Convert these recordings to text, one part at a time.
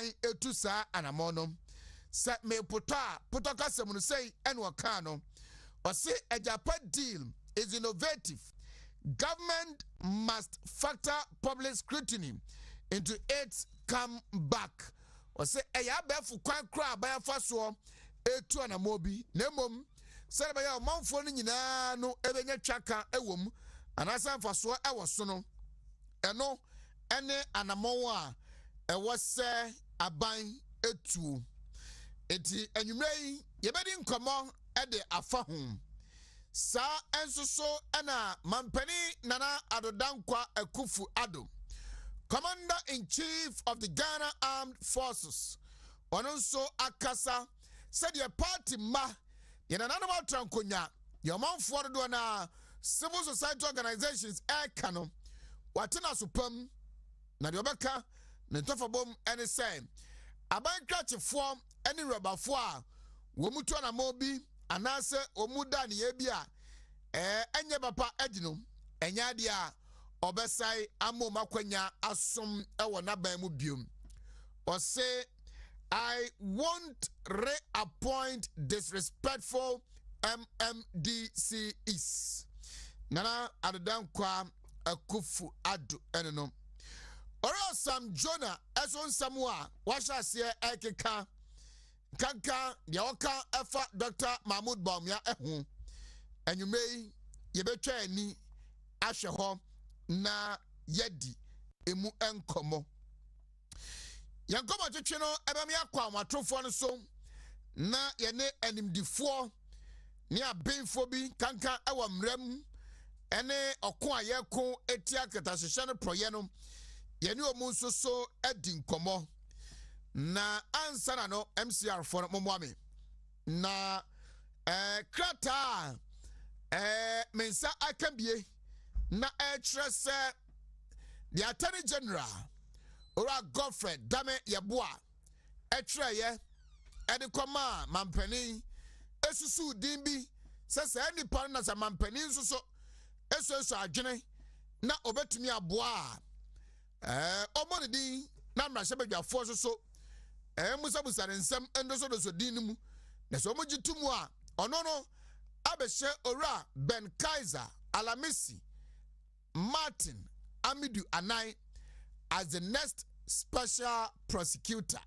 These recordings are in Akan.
aban etu saa anamono se me putoka semunu sei ene wakano ose a Japan deal is innovative. Government must factor public scrutiny into its comeback. Ose eya befu kwan kra aban faso etu anamobi nemom se ba ya manfo no nyina no ebenya twaka ewom anasa faso ewoso no eno ene anamon a ewo se aban etu eti anwumrei yebedi nkomo ede afa ho sa ensoso ena mampani nana adodankwa akufu ado, Commander in Chief of the Ghana Armed Forces, ononso akasa said your party ma yenananama trankonya your man for do na civil society organizations kano watina supam na de obeka ne tofabom ene say aban krachefo ene robafo a wo mutu na mobi anase omuda ne yebia enye papa adino enya dia obesai amo makwanya asom ewo naban mu biom or say I won't reappoint disrespectful MMDCs. Nana Adodankwa Akufu Ado eno. Ora Sam Jonah eson Samoa washa se ekeka kanka dia oka efa Dr. Mahmoud Baumia ehu. Enwumei yebetwa ani ahwe ho na yedi emu enkomo. Yankomo twetwe no ebam yakwa matrofo no so na yene animdifo ne abenfo bi kanka ewa mram ene okon ayeko etia ketahehye no proye no yene omu nso so adi nkomo na ansana no MCR for momwame na krata mensa akambie na etrese the Attorney General Ora Godfrey dame yeboa etreye edekoma mampani esusu dimbi sese enipa na sa mampani nsuso eso adwene na obetumi aboa omodidi na mrahye badwafo so musabusa nsem endoso doso dinimu na so mogitumu a ono no abehye ora Ben Kaiser Alamisi Martin Amidu Anai as the next special prosecutor.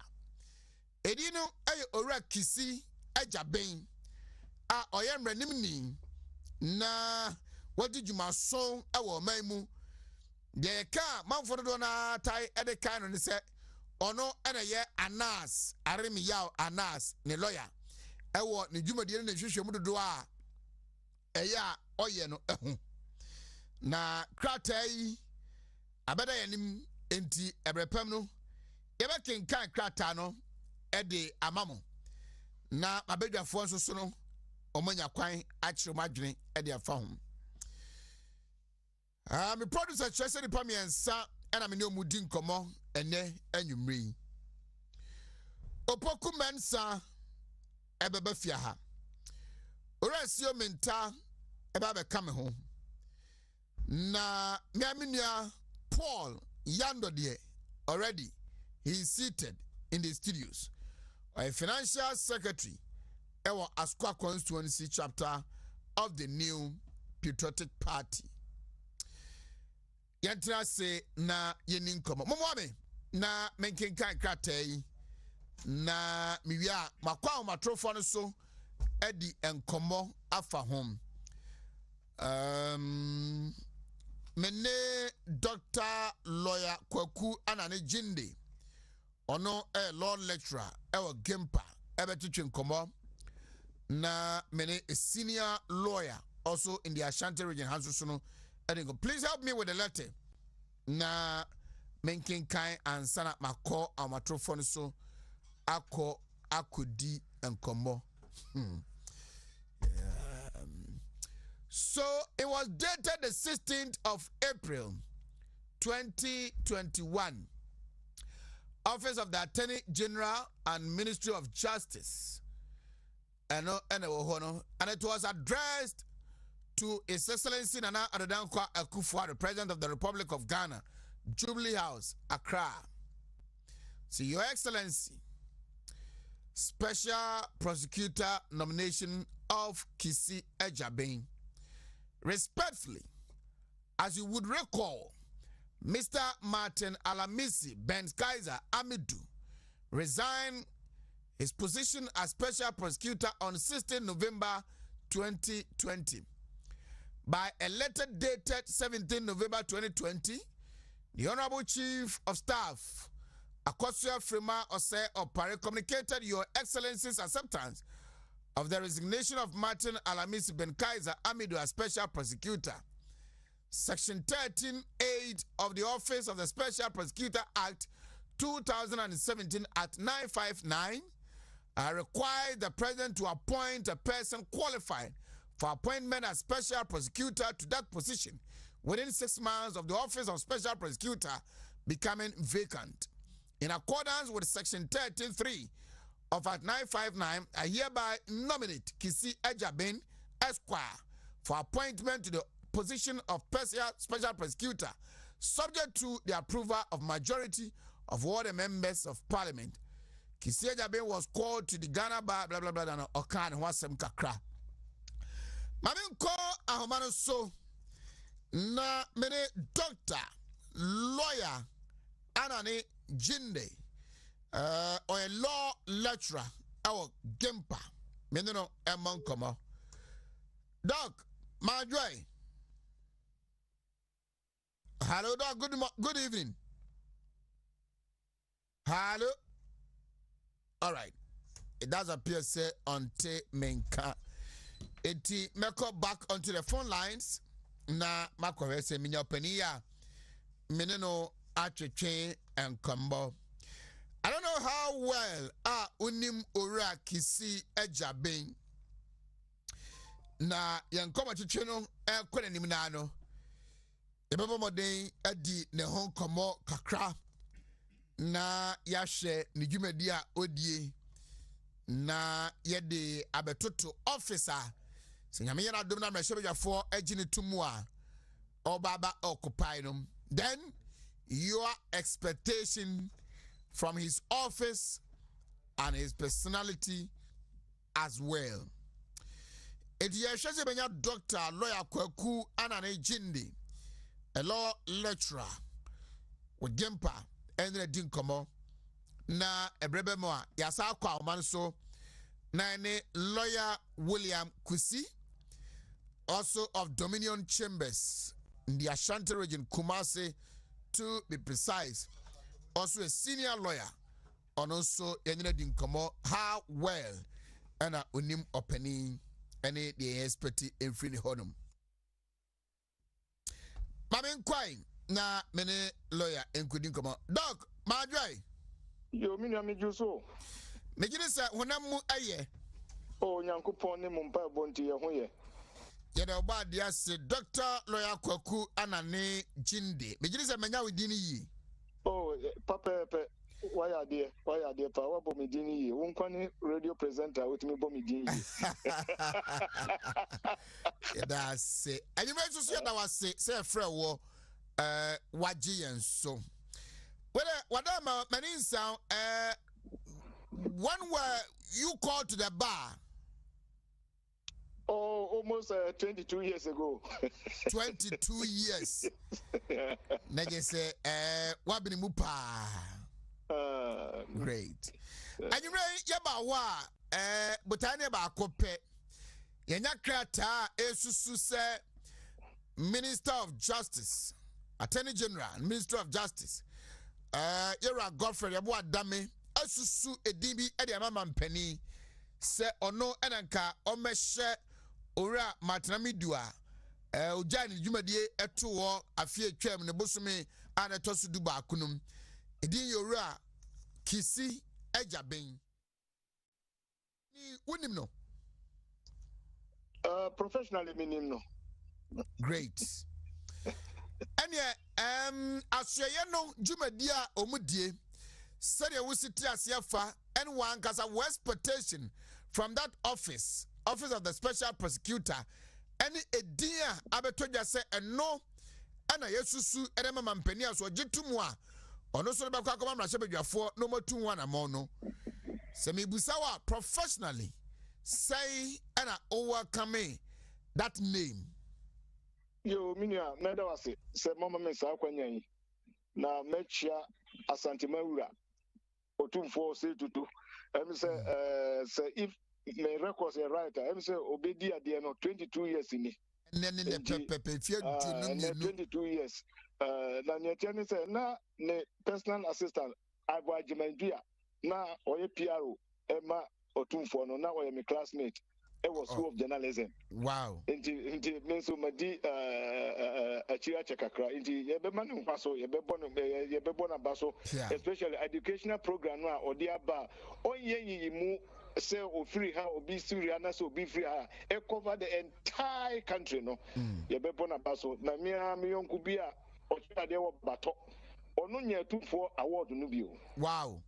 Edino ay ora kisi ajaben a oyemre nimni na wadi juma son awo maimu de ka manfo do na tai edeka no ne se ono ene ye Anas aremi yaw Anas ne lawyer ewo ne dwumadie ne hwehwemu dodo a eya oye no ehu na kratai abeda yanim enti ebrepem no yebe kenkan krata no ede amamo na abedwafo nso so no omanya kwan akire madwene ede afa ho me producer Chese di pamiensa ena me ne omudi nkomo ene anwumri opoku mensa ebeba fia ha orasio menta eba be kame ho na miamenua Paul Yando de already he is seated in the studios. A financial secretary ewa Asqua constituency chapter of the New Patriotic Party. Yantra se na yenin komo. Momwame na menkenkan kratai na miwia makwa matrofo no so edi enkomo afa home. Mene Dr. Lawyer Kwaku Anane Jinde ono law lecturer ewa Gempa ebetitwe nkomo na mene a senior lawyer also in the Ashanti region Hansusuno edingo. Please help me with the letter na menkin kai ansana mako amatrofo so akodi nkomo. So it was dated the 16th of April 2021. Office of the Attorney General and Ministry of Justice. And it was addressed to His Excellency Nana Adodankwa Akufo-Addo, the President of the Republic of Ghana, Jubilee House, Accra. See, Your Excellency, Special Prosecutor nomination of Kisi Ejabin. Respectfully, as you would recall, Mr. Martin Alamisi Ben Kaiser Amidu resigned his position as Special Prosecutor on 16 November 2020. By a letter dated 17 November 2020, the Honorable Chief of Staff, Akosua Frema Ose Opare, communicated Your Excellency's acceptance of the resignation of Martin Alamisi Ben Kaiser Amidu as Special Prosecutor. Section 13(8) of the Office of the Special Prosecutor Act 2017 at 959 requires the President to appoint a person qualified for appointment as Special Prosecutor to that position within 6 months of the Office of Special Prosecutor becoming vacant. In accordance with Section 13(3) of Act 959, I hereby nominate Kisi Ejabin Esquire for appointment to the position of Special Prosecutor, subject to the approval of majority of all the members of Parliament. Kisi Ejabin was called to the Ghana Bar, blah, blah, blah, and Okan, Wasem Kakra. Mamin ko ahomano so na mene doctor, lawyer, anani Jinde, or a law lecturer, our Gempa, Menino Emon Como. Doc, my joy. Hello, Doc, good evening. Hello. All right. It does appear, say, on te menka. Eti meko back onto the phone lines. Na makore se minyopenia. Menino atwetwe and combo. I don't know how well unim ora Kisi Ejabin na yankoma twetwe no kwene nim na no ebebo moden adi ne hon komo kakra na yahwe ne dwumadi a odie na yede abetoto officer senyame yera dom na mehwebejafo agine tumu a obaba occupy no. Then your expectation from his office and his personality as well. It yesheze benya doctor, lawyer Kwaku Anane Jindi, a law lecturer with Gempa and the Dinkomo na ebrebe moa yasa kwa manso na ne lawyer William Kusi, also of Dominion Chambers in the Ashanti region, Kumasi to be precise, also a senior lawyer, and also Yenina Dinkomo, how well and a unim opening any the expertise in free honum. Mamin Quine na many lawyer including Dinkomo. Doc, my dry. Yo, me so. Megina Honamu aye. Oh, Yankupon Mumpa Bonti, Yahoye. Yada ba dia se Dr. Lawyer Kwaku Anane Jinde. Megina menya within ye. Oh, Papa, why are there? Power Bomidini? One radio presenter with me Bomidini. Yada say. And you mentioned that was say a friend war Waji and so. What am many sound one where you called to the bar. Oh, almost 22 years ago. 22 years. Nage say, wabini mupa. Great. And you ready? Yaba wa, butane ba kope. Yenya krata esusu se Minister of Justice, Attorney General, Minister of Justice. Yera Godfrey yabu adame esusu edibi edi amama mpani se ono enanka omehye ora matramidua ojani dwumadie eto wo afie twam ne bosome ana tosu du ba kunum edin yora Kisi Ejabin ni unim no professionally minim no. Great. And asye no dwumadia omudie said you sit asiafa and one cause a expectation from that office of the Special Prosecutor any idea abetoja say and no and a yesusu edema mampenia so jitumwa ono so be kwa kwa mra shebedwafo no matu one amon no se me busawa professionally say ana overcome that name. Yo minia meda wase se mama me sa kwanya yi na mechia Asante Mawura otumfo say tutu em say if my records are right em say obedi ade no 22 years ni ne pepe fie dunu 22 years na nyetiane say na ne personal assistant agwajimandia na oye PRO ema otumfo no na oye me classmate was school of journalism. Wow. Inti meso madi achira chakakra inti yebe manu paso yebe bona baso especially educational program na odi aba onye yimu say o free ha obi siri na so obi free ha e cover the entire country no yebe bona baso na me yonku bia o chira de wo bato onu nya tufo award no bio. Wow.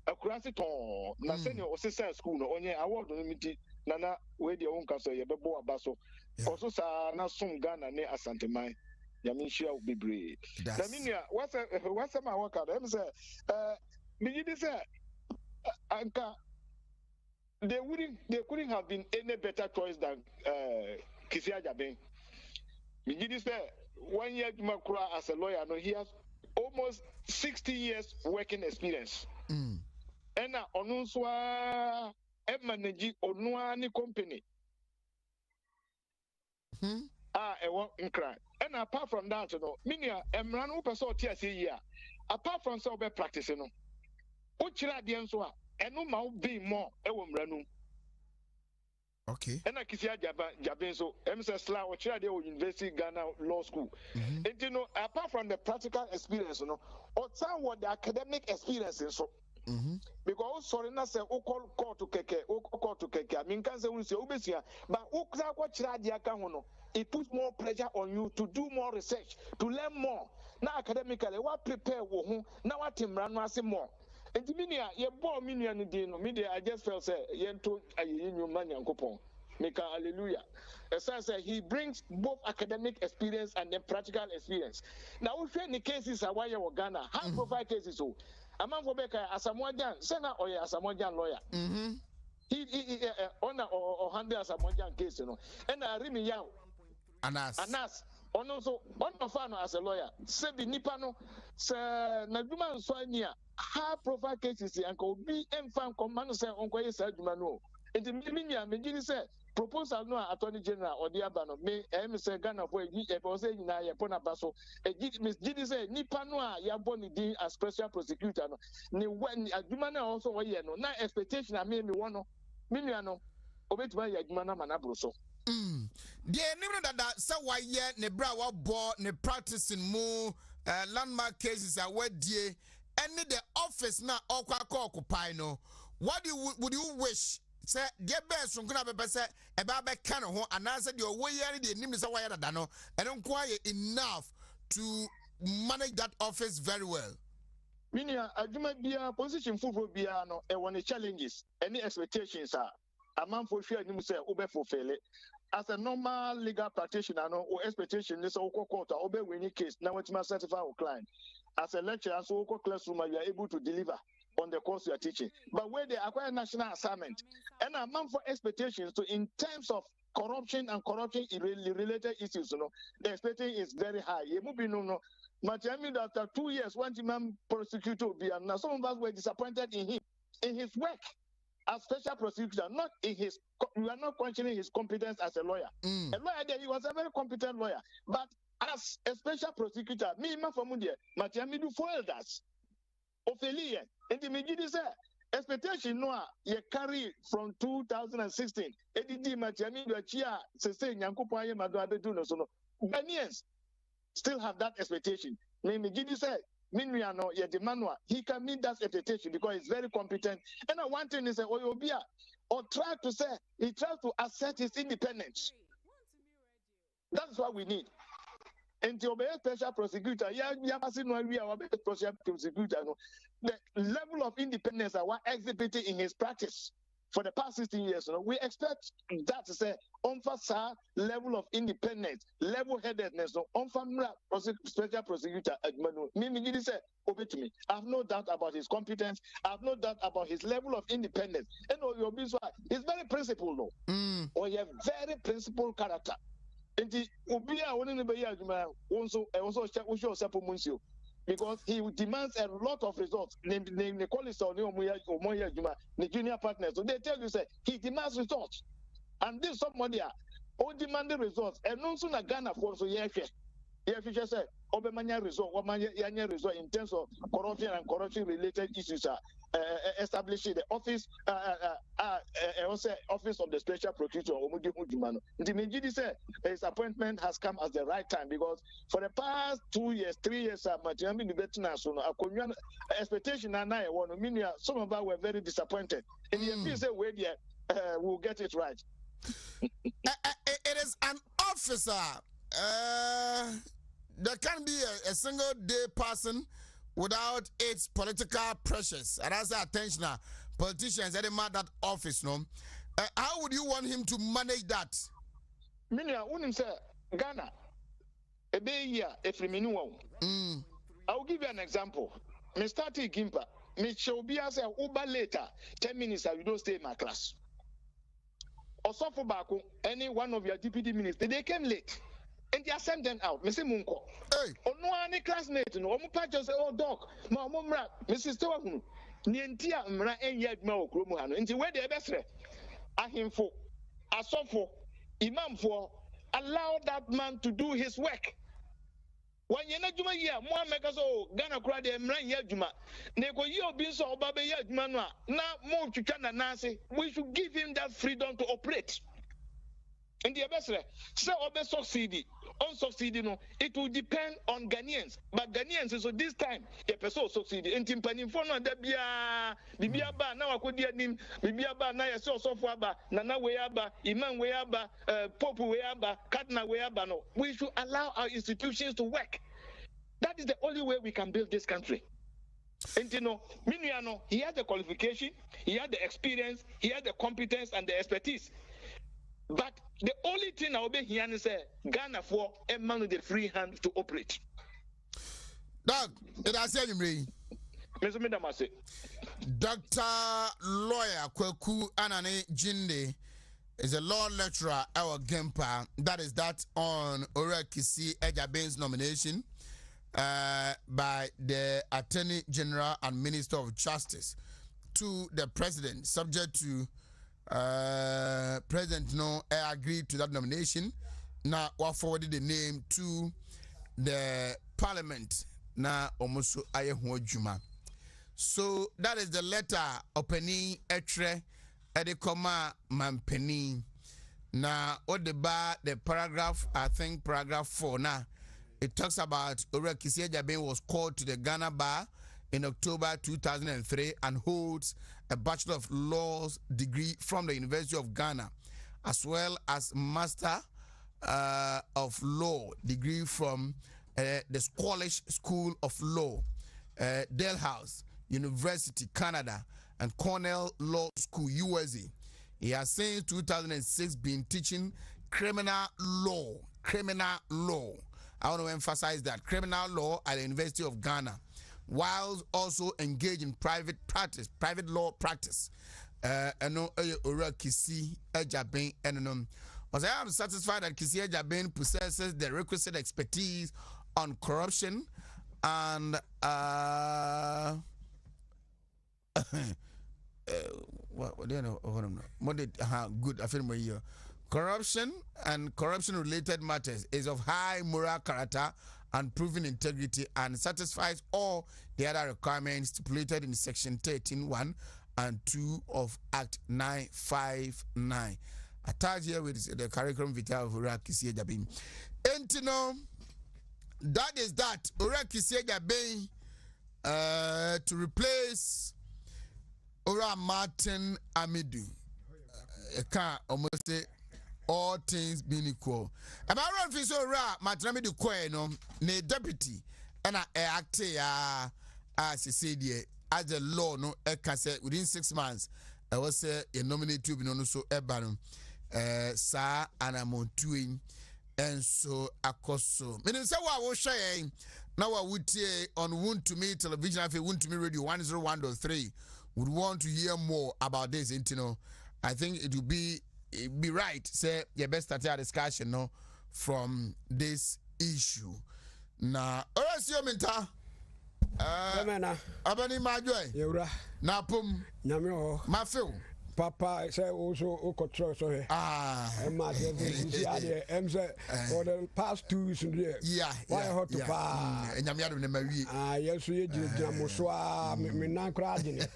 Akurasi ton na senior o school no onye award no miti nana we de won kaso ye bebo abaso koso sa na sum Ghana ne asanteman ya me hia obebre na minia what's my work am say me dey say anka they couldn't have been any better choice than Kisi Ajaben. Me dey say 1 year makura as a lawyer no he has almost 60 years working experience and onu so manage onuani company nkra and apart from that no minia emra no person otia say here apart from so be practice no o kira de nso a eno ma wo be more e wo mra no okay and Kisi Ajaben so sla o kira de o University Ghana Law School and you know apart from the practical experience no o time what the academic experience so because sorry na say o call to keke I mean can say we say obesia but o kra kwa kira dia ka ho no it puts more pressure on you to do more research to learn more na academically what prepare wo ho na what timra no ase more enti minia ye bo minia no dey no media I just felt say ye nto ayeyi nyuma nyankopon Mika hallelujah. As I say, he brings both academic experience and then practical experience. Now, we find the cases are why you Ghana, high profile cases. So, a man for Becca, as a Mojan, Senna or as a Mojan lawyer. He honor or handle as a Mojan case, you know. And I really young. Anas. Also, one of as a lawyer. Sebi Nipano, Sir Naduma Swania, high profile cases, and could be infant command, say, Uncle Sajumano. And the meaning said, proposal no attorney general or the abano me say Ghana for a say na ya pona baso Miss Gidi say nipa no a ya boni din as special prosecutor no ni when adwuma na also we no na expectation na me won no me nua no obetuma ya adwuma na manabro so the name that say why ye ne bra wa bo ne practicing mu landmark cases are where die any the office na okwa occupy no what would you wish say the best from gonna be say about kind of and answer the way the name is why that no and don't quite enough to manage that office very well. Meaning adwuma bia position full bia no e won challenges any expectations are a man for sure nim say obe fulfill it as a normal legal practitioner no or expectation is so court obe win case now what you certify our client as a lecturer so classroom you are able to deliver on the course you are teaching. But where they acquire national assignment and a man for expectations to in terms of corruption and corruption related issues, you know, the expectation is very high. You move no. But I mean that after 2 years, one man prosecutor will be now some of us were disappointed in him, in his work as special prosecutor, not in his we are not questioning his competence as a lawyer. A lawyer there, he was a very competent lawyer. But as a special prosecutor, me from India, Matiami do foiled us. Ophelia, and the Megiddo said, expectation no ye carry from 2016. Edidi Matiami do chia sustain Yankupa Madua no so. Ghanaians still have that expectation. Me Megiddo said, Minriano, ye demanwa, he can meet that expectation because he's very competent. And one thing is Oyobia, or try to say he tries to assert his independence. That's what we need. And to obey special prosecutor, the level of independence are what exhibited in his practice. for the past 16 years, we expect that to say, officer level of independence, level-headedness, special prosecutor, Mimi said, over to me. I have no doubt about his competence. I have no doubt about his level of independence. And he's very principled, or he has very principled character. And because he demands a lot of results. The junior partners, so they tell you, say, he demands results. And this somebody who demanding results. And also na Ghana for so Fisher said, Obemanya result, result in terms of corruption and corruption related issues establishing the office, also office of the special prosecutor. The Mijidi said his appointment has come at the right time because for the past 2 years, 3 years, expectation and some of us were very disappointed. And the MP said, wait, we'll get it right. It is an officer. There can be a single day person without its political pressures. And as attention, politicians that demand that office, no. How would you want him to manage that? Minia, when say Ghana, a day year, if renewal. I will give you an example. Me started Gimpa. Me shall be as a Uber later. 10 minutes, I will don't stay in my class. Or so for Baku, any one of your deputy ministers, they came late. And they are sent them out. Mr. Munko. Hey. Or no any classmate, no more just say, oh, dog, Mamma, Mrs. Stewart, Nientia, Mra, and yet no, Krumuhano. And where they best Ahimfo, Asofo, Imam for, allow that man to do his work. When you're not doing here, more makers, Ghana cried and Mran Yajuma. Neko yo bin so Baba Yajmanwa, now more to China Nancy, we should give him that freedom to operate. And the best, so obe succeed, unsucceeding, it will depend on Ghanaians. But Ghanaians, so this time, a person succeed. And Timpani for no Debia, Bibiaba, now I could hear him, Bibiaba, now I saw so far, Nana Weaba, Imam Weaba, Pope Weaba, Katna Weaba. No, we should allow our institutions to work. That is the only way we can build this country. And Miniano, he has the qualification, he has the experience, he has the competence and the expertise. But the only thing I will be here is Ghana for a man with a free hand to operate. Doug, did I say you? Dr. Lawyer Kweku Anane Jinde is a law lecturer at our Gempa. That is that on Orekisi Ejaben's nomination by the Attorney General and Minister of Justice to the President, subject to President agreed to that nomination. Now we forwarded the name to the Parliament. Now almost Juma. So that is the letter opening etre edekoma mampeni. Now what the paragraph, I think paragraph 4 now, it talks about Orekisi Ejaben was called to the Ghana Bar in October 2003 and holds a Bachelor of Laws degree from the University of Ghana, as well as Master of Law degree from the Scottish School of Law, Dalhousie University, Canada, and Cornell Law School, USA. He has since 2006 been teaching criminal law. I want to emphasize that criminal law at the University of Ghana, while also engaged in private law practice. And Kisi Ejaben and was I am satisfied that Kisi Ejaben possesses the requisite expertise on corruption and what do you know? Good. I feel more here. Corruption and corruption-related matters is of high moral character and proven integrity and satisfies all the other requirements stipulated in Section 13(1) and 2 of Act 959. Attached here with the curriculum vitae of Orekisi Ejaben. And that is that. Orekisi Ejaben to replace Ora Martin Amidu. Can't almost say all things being equal. Am I wrong for so Ora Martin Amidu Kweno, ne deputy, and I act as he said, as the law no can say within 6 months, I was say a nominate to be no so ebano sa anamontuin and so akoso. Meaning say what was saying now I would say on Wontumi television if Wontumi radio 101.3 would want to hear more about this. You know, I think it would be right. Say you best start a discussion no from this issue. Na Orasio Minta Abani Majoy Yura Napum Namio Mafil Papa say also Okotro so Emma for the past 2 weeks why hot to pa Nyamiado ne mawi yes we Jamuswa me nan kragene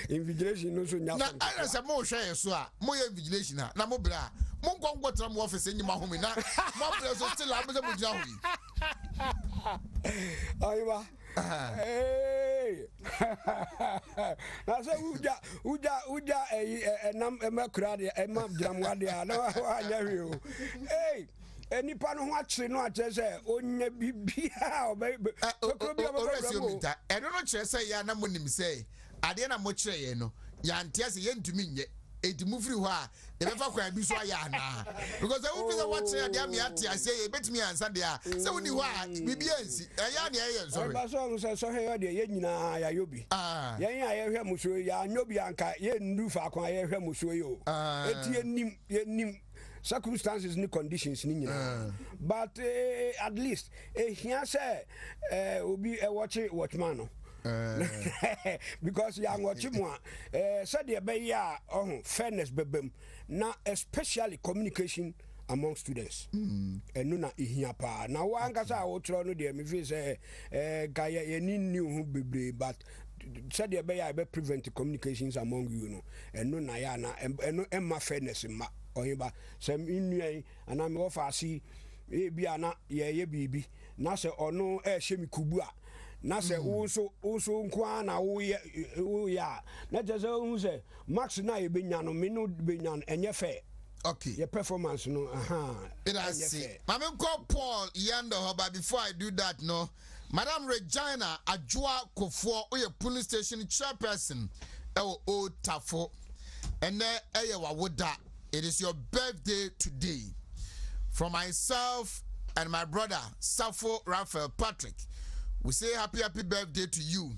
invigilation no so nya na I say mo hwe so a mo ye invigilation na mo bra mo nkonkotra mo office nyima homi na mo bra so still am say mo gina hoyi Aywa hey na say uja enam emakura de emam dramwa de na wa nya hwe o hey enipa no ho akire no akire se onya bibia obebia eno no kire se ya na mo nim se ade na mo kire ye no ya ntia se ye ntumi nye etimu free ho a e befa kwa bi so aya na because we feel what say ade am ya tia say e betimi ansa de a se woni ho a bibia nsi ya na ye sorry ba so se so he de ye nyina ya yobi ye ya ye hwe muso ya nyobi anka ye ndu fa kwa ye hwe muso yo eti nim circumstances ni conditions ni nyina but at least here say obi watchman no because young watchman said the be ya fairness bebem na especially communication among students and no na ihia pa na wa nkasa wo tro no de me feel say gaya ye ni hu bebre but said the be ya be prevent communications among you no and no na ya na no emma fairness ma ohiba sem innuan ana me ofa asi bia na ye bibi na se ono hye kubu a na se wo nkwa na wo ya na je se hu se max na ye benya no me no benya enye fair okay your performance no it I see mama call Paul yanda hoba before I do that no Madam Regina Ajua Kofo oye police station chairperson o Tafo and wawoda. It is your birthday today. From myself and my brother Safo Raphael Patrick, we say happy birthday to you.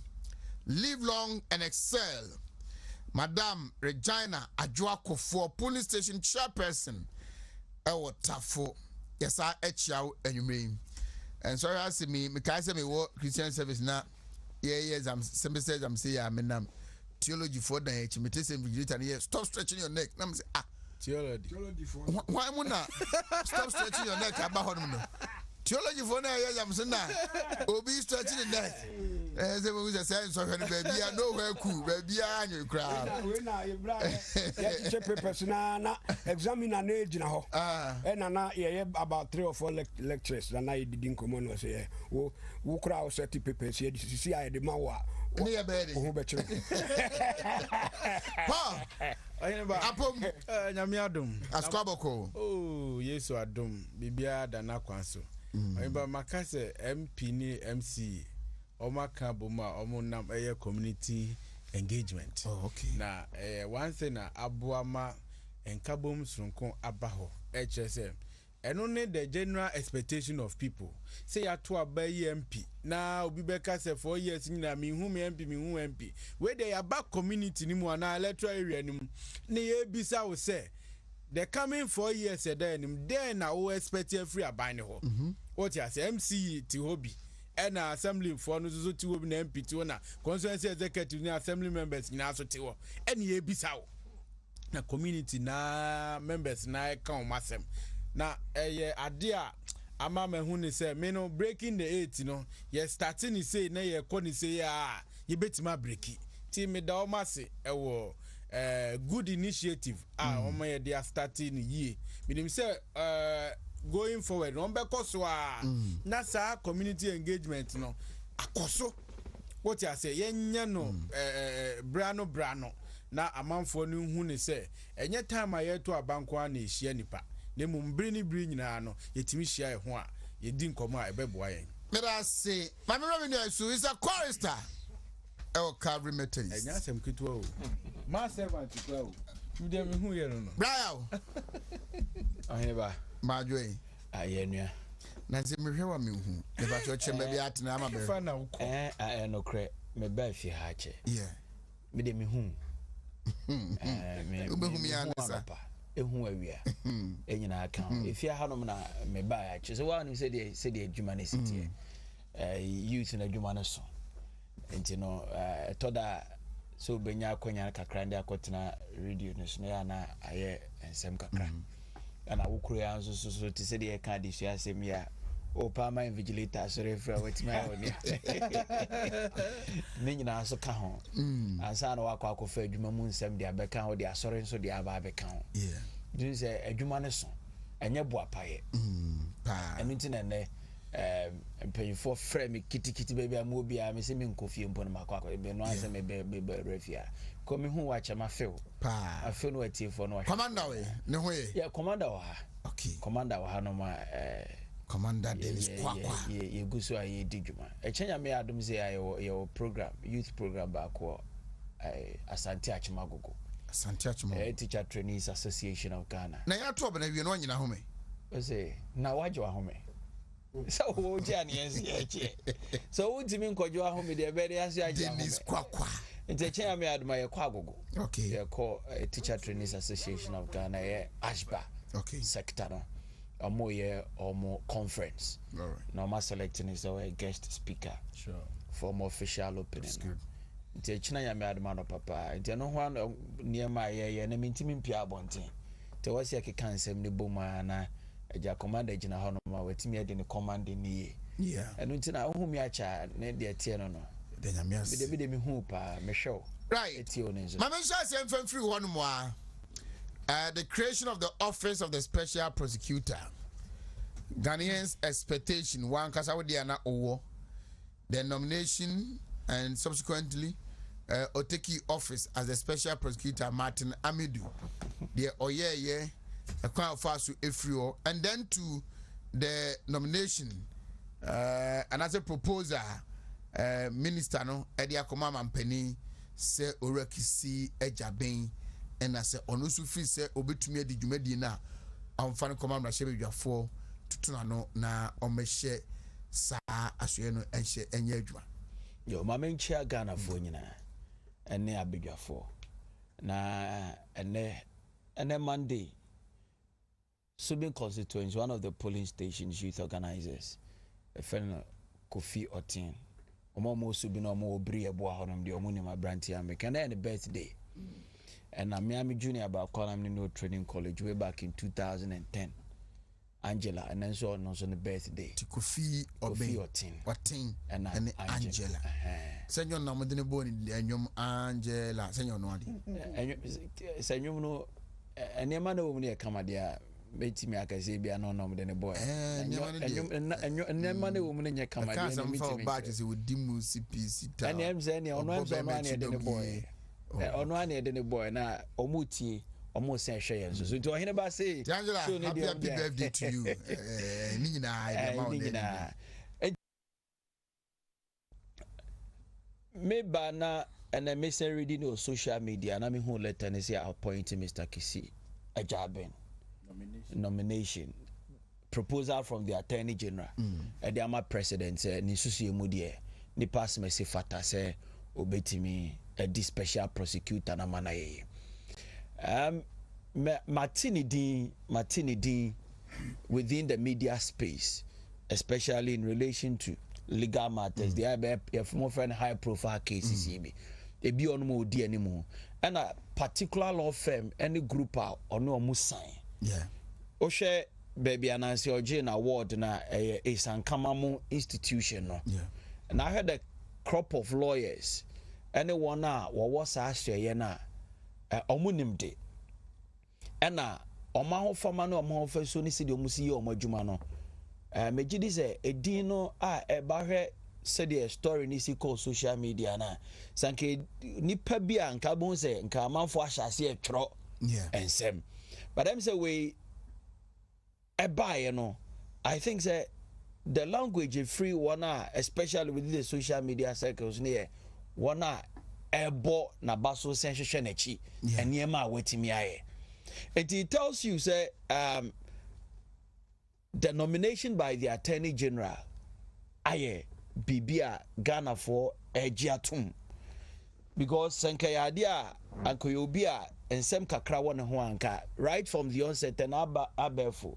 Live long and excel. Madam Regina Ajua Kofo, police station chairperson ewo Tafo. Yes, I echiao enyume. And sorry I see me say me wo Christian service na yes I'm semester I'm say ya menam theology for the HMT invigilator here stop stretching your neck. Nam say theology for why muna stop stretching your neck about hono theology for na ya am say na obi stretching the neck say we say so hwe baby I know where cool baby anyu kra we na ye bra ya teacher papers na examiner na ejina ho na ye about 3 or 4 lectures na ye didn't come on say wo kra o set papers ye see I de ma wa ni ya be ho be kire pa apom nyame adom askoboko oh yesu adom bibia da na kwanso oyimba makase MP ni MC omaka boma omunam community engagement okay na one thing na abuama enkabom sunko abaho HSM eno ne the general expectation of people say ya to abayi MP na obi beka say 4 years nyina me hu MP we dey aba community ni mu na electoral area ni mu ne ye bisa wo say the coming 4 years then na we expect free aban ho what you say MC ti hobi and assembly for no so ti hobi na MP ti na constituency executive ni assembly members ni aso ti ho and ye bisa wo na community na members na kan masem na ade a ama mahu ni say me no breaking the 8 no ye starting ni say na ye ko ni say ya ye betima breaki ti me da o mase ewo good initiative omo ye dey starting ye meaning say going forward no be koso na sa community engagement no akoso what you say ye nya no brano na amanfo no hu ni say enye time aye to abanko na ehia nipa na mumbiri ni biri nyina no yetimi hia ye ho a ye di nkomo a ebeboa yen mera say my revenue is a chorister el calvary metters enya sem kitwa o My servant to go. You dem who you no. Brian. Aheba. Madwe. Ayenua. Nancy me hwe me hu. Me ba cho che me bi atena ma be. Fa na uko. No kre. Me ba fi ha che. Yeah. Me de me hu. Me hu mi anasa. Ehu awia. Enyina aka. Efi ha no na me ba ya che. So wa no se de adwuma na sitie. Youth na adwuma na so. Enti no toda so benya akonya kakra ndi akotena radio no so na na aye ensem kakra. Ana wukuru ya so te se de ka de so asem ya o pa ma invigilator so refra wetima ya oni. Me nyina so ka ho. Ansa na wakọ akọfa adwuma mu nsem de abeka ho de asore nso de aba abeka ho. Yeah. Dun se adwuma ne so enye boapaye. Pa. Enu nti na ne mpanyifo frɛ me kitikiti baby am obi a me se me nkofie mpo na makọ ebe no anse me be refia. Ko me hu wa chama feel. Pa. Afeel no atiefo no wa. Commander we. Ne ho ye. Yeah, commander wa. Okay. Commander wa no ma Commander Dennis Kwakwa. Ye guso aye diguma. Echenya me adom se aye program, youth program ba ko Asante Achimagogo. Asante Achimagogo. Teacher Trainees Association of Ghana. Na ya to na wie no nyina home. O say na wajo ahome. So wo je ani ensi eche. So wo timi nkojo ahome de be de ase aje ahome. Dennis Kwakwa. Echenya me adom aye kwa agogo. Okay. Ye call Teacher Trainees Association of Ghana ye Ashba. Okay. Sector no. Omo conference. All right. Normal selecting is our guest speaker. Sure. For more official opening. That's good. Nti china ya me adman papa. Nti no ho niema ye na mintimi mpia abonten. Nti wasi akeka nsem ne boma na eja commander gina ho no ma watimi ade ne command ni ye. Yeah. Enu nti na ohumi acha na de tie no no. De nyamias. Bi de mi hu pa me hwe. Right. Etie o nenzo. Mama sha sem fam free one more. The creation of the Office of the Special Prosecutor. Ghanaians' expectation, one Kasawadiana Owo, the nomination and subsequently Oteki office as the Special Prosecutor Martin Amidu, the Oyeye, a crown fasu Efrio, and then to the nomination, another proposer, Minister no, Edia Komama Penny, Se Orekisi Ejaben. And I say, on also free say, Obitumi di Jumedina, on fan command Rashabi Jafo, Tutunano, na Omeshe, Sa, Asueno, and She, and Yedra. Yo, my main chair Ghana for you, and ne Abijafo. Na, and then Monday, Subin constituents, one of the polling stations youth organizers, a friend Kofi Otin, Omo Subin Omo Bria Boahonum, the Omunima Branty American, and the birthday. And I'm Miami Junior about Column No Training College way back in 2010. Angela, and then so on the birthday. Kofi Otin and Angela. Send your number in the bone and your Angela, send your no. Send you know, and your man over there come at there. Mate me, I can say, be a no number than a boy. And your money woman in your come at some badges with Dimu CPC. And I'm saying, you're not a boy. Ono ane de ne boy na omutie omo se hwe so so to ohene ba say Angela, happy birthday to you. Ni nyina me ba na and I miss reading on social media na me hu letter ne say appoint Mr. Kisi Ajaben nomination proposal from the Attorney General and the ama president ni susu emu de ni pass me say fata say obetimi a special prosecutor na manaye. Martini Dean within the media space, especially in relation to legal matters. They have more friend high profile cases. They be on more D anymore. And a particular law firm, any group out or no more sign. Yeah. Oshe baby anansi Ojin award na a Sankamamu institution. No. Yeah. And I heard a crop of lawyers. Anyone na was asked ye na omunimde ena omaho fama na omaho fa so ni sidi omusi ye omajuma no megidi se edin no a eba hwe said a story ni si call social media na sanke nipa bia nka bon se nka amanfo ahyase etwro ensem but them say we eba ye no I think say the language is free one especially within the social media circles near one ebo na baso sen hwehwe nachi eniema a wetimi aye. It tells you say the nomination by the Attorney General aye bibia Ghana for ejiatum because senkayade ankoyobia ensem kakra won ho anka right from the onset and abefo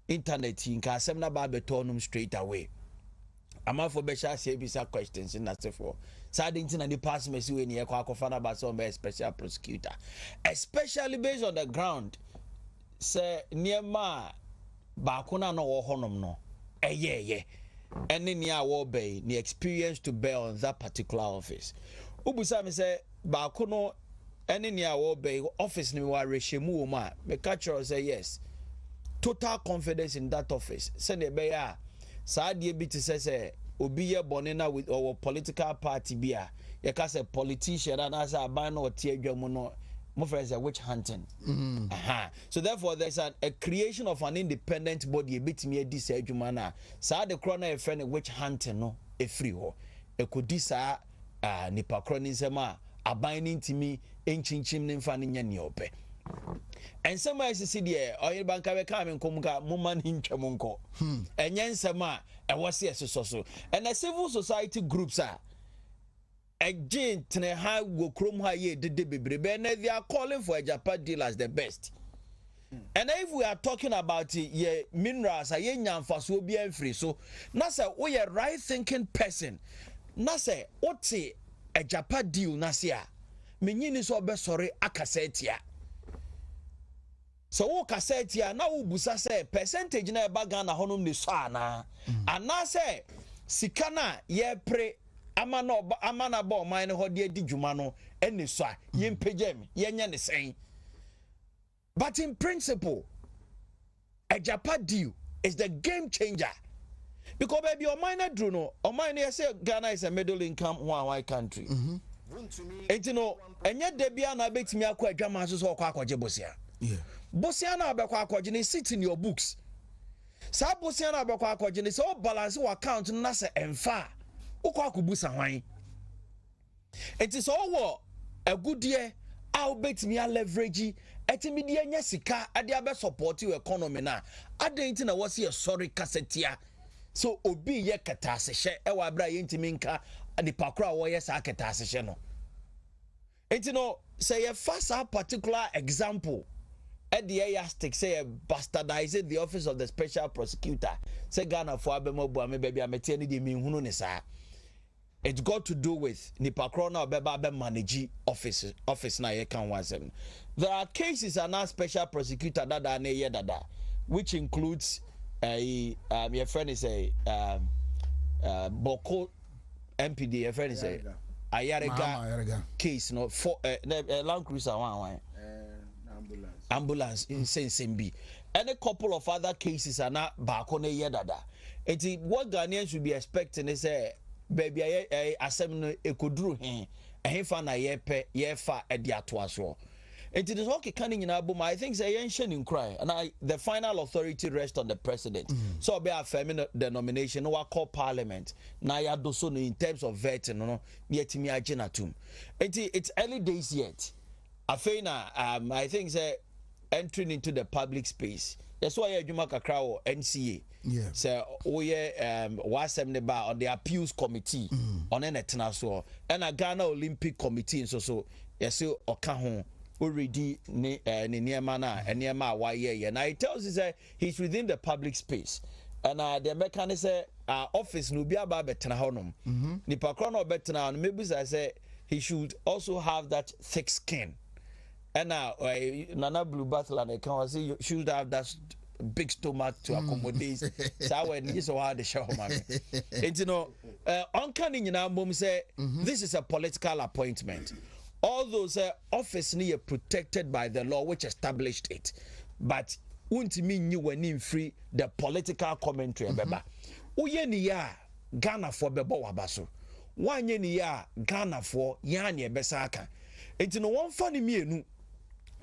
internet nka asem na ba betonum straight away amafo be sha say bisa questions in that for sadin tin and the pass message we near kwa kofa na ba so be special prosecutor especially based on the ground say niema ba kuna no wo honom no ye any near wo be the experience to bear on that particular office ubusa me say ba kuno any near wo be office ni wa reshemu ma me catch say yes total confidence in that office send e be ya saadie bi te say obi ye bonena with our political party bia ye ka say politician and as aban na otie adwamu no mo friends are witch hunting so therefore there's a creation of an independent body a bit me edi say adwuma na saa de kro na e friend witch hunting no e free ho e kodi saa nipa kro ni nsema aban ni ntimi enchinchim ne mfa ne nya ne ope ensema esisi de oyin banka be ka me nkomka mo man hintwam nko enye nsema e wose esoso so and the civil society groups are again tene ha go krom ha ye dede bebrebe na they are calling for a Japan deal as the best and if we are talking about ye minerals aye nyamfaso obi amfiri so na say we are right thinking person na say oti a Japan deal na say a menyini so obesore akasetia so wo kasetia na wo busa say percentage na e baga na honom ni so ana ana say sika na ye pre amana ba oman ho de adi dwuma no eni so a ye mpegem ye nya ne sen but in principle a Japan deal is the game changer because baby oman na dru no oman na say Ghana is a middle income one country enti no enye de bia na betimi akwa adwama so so kwa akwaje bosia bosia na abekwa akwaje ne sit in your books sa bosia na abekwa akwaje ne so balance your account na say emfa ukwa akubusa hwan enti so wo agudie a obetimi a leverage etimi de anya sika ade abe support your economy na adenti na wose ye sorry kasetia so obi ye katasehye e wa bra ye ntimi nka nipa kra wo ye sa katasehye no enti no say a first a particular example at the stick say bastardize the office of the special prosecutor say Ghana for abemo me baby amete ni de minhunu ne saa it got to do with nipa kra na obeba be manage office na ye kan wansem. There are cases and now special prosecutor dada na ye dada which includes your friend is a Boko MPD your friend is a Ayarega case no for Land Cruiser one ambulance in Sensembi and a couple of other cases are not back on a year dada. What Ghanaians should be expecting is a baby asem ekudru he fa na ye fa e dia to aso it is okay canning in album. I think say yen in cry and the final authority rests on the president so be affirming the nomination no call parliament na ya do so in terms of vetting no yetimi agena tum it's early days yet afena I think say entering into the public space that's why adwuma kakra wo NCA so we wasem ne ba on the appeals committee on an etna and a Ghana Olympic committee so yes oka ho already ne niema na niema wa ye and it tells us that he's within the public space and the mechanism office no bi aba betena honom nipa kro no betena no maybe say he should also have that thick skin and Nana Blue Battle and I can say you should have that big stomach to accommodate so when you so hard the show man and you know uncanny in our mom say this is a political appointment all those office near protected by the law which established it but won't mean you when in free the political commentary beba uye ni ya Ghana for bebo wabaso wanye ni ya Ghana for yani ebesa aka enti no one funny mienu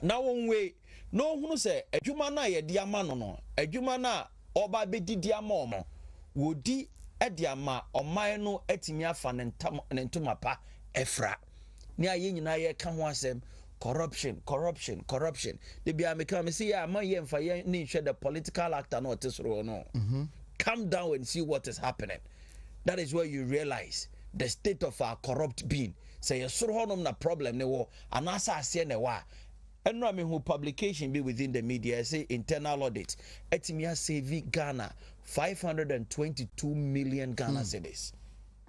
na one way no hunu se adwuma na ye dia ma no no adwuma na oba be didi ama omo wodi e dia ma oman no atimi afa ne ntoma pa efra ne aye nyina ye ka ho asem corruption. The be am say ya man ye mfa ye ni hwe the political actor no tesoro no. Come down and see what is happening. That is where you realize the state of our corrupt being. Say you soro honom na problem ne wo anasa ase ne wa. And no, I mean, who publication be within the media, say internal audit. Etimia save Ghana 522 million Ghana cedis.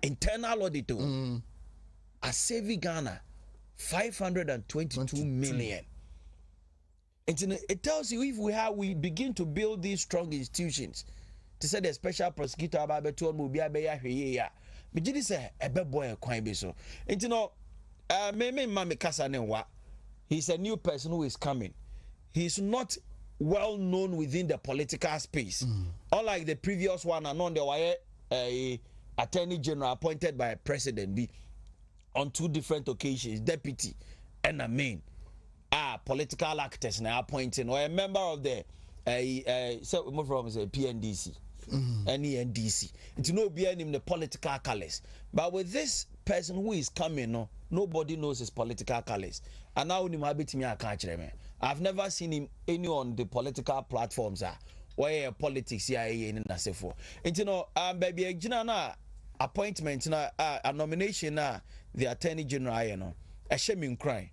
Internal audit, a save Ghana 522 million. It tells you if we begin to build these strong institutions, to say the special prosecutor about beto mo bia be ya hweye ya. Me gidi say ebe boy kwan be so. Me ma me kasa ne wa. He's a new person who is coming. He's not well known within the political space. Unlike the previous one, and there were a attorney general appointed by a president be on 2 different occasions, deputy and a main. Political actors now appointing or a member of the PNDC. NENDC. It's no being in the political colors. But with this person who is coming, no, nobody knows his political colors. And now I've never seen him any on the political platforms where politics in Nasefo. And you know, baby, na appointment na a nomination na the attorney general, you know, a shaming crime.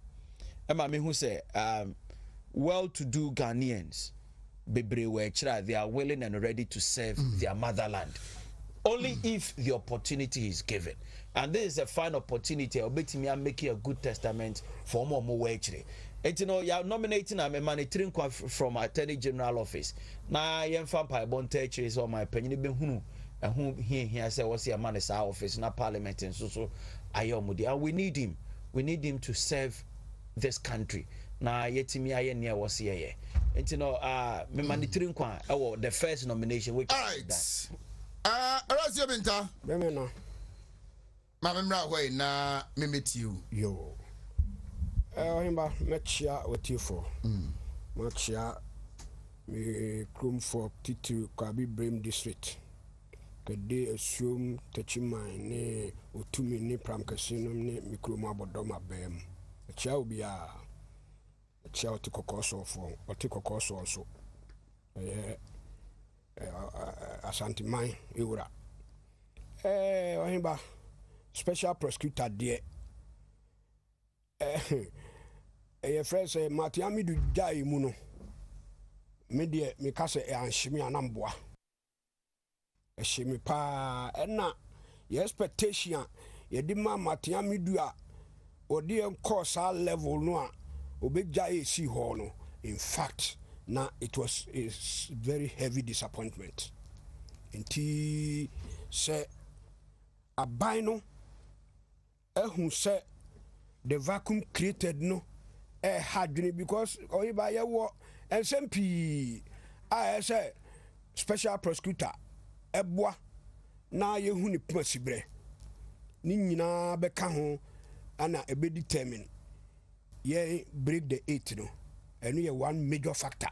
Emma me who say well-to-do Ghanaians. They are willing and ready to serve their motherland only if the opportunity is given, and this is a fine opportunity. I'll bet me I'm making a good testament for more wage. And you know, you're nominating a monitoring from Attorney General office. Now I am from Bonte is on my opinion. And whom he say was your man is our office, not parliament, and so Ayomudi. And we need him to serve this country. Na yetimi aye ne was here. And you know, me mandatory kwa the first nomination. All right. Erasio Binta. Bemena. Mamemra way na me meet you. Yo. Himba mechia with you for. Mechia me krum for titu Kwabi Brim district. Kede assume techima ne Wontumi ne pram kasino ne mikro abodoma bem. Mechia obia Chia to Kokoso for or take Kokoso also. Asante Mai, Eura. Ohimba, special prosecutor dear. A friend say, Matiami do die muno. Media, Mikasa, and Shimi Anamboa. A Shimi pa, and na, your expectation, ye dima Matiami dua, or dear course our level no. In fact, now it was a very heavy disappointment. Until say a bino who said the vacuum created no had because by a war and SMP I say special prosecutor Ebwa na ye huni possible Nina beka ana ebe determine. Yeah, break the 8 no, and we one major factor.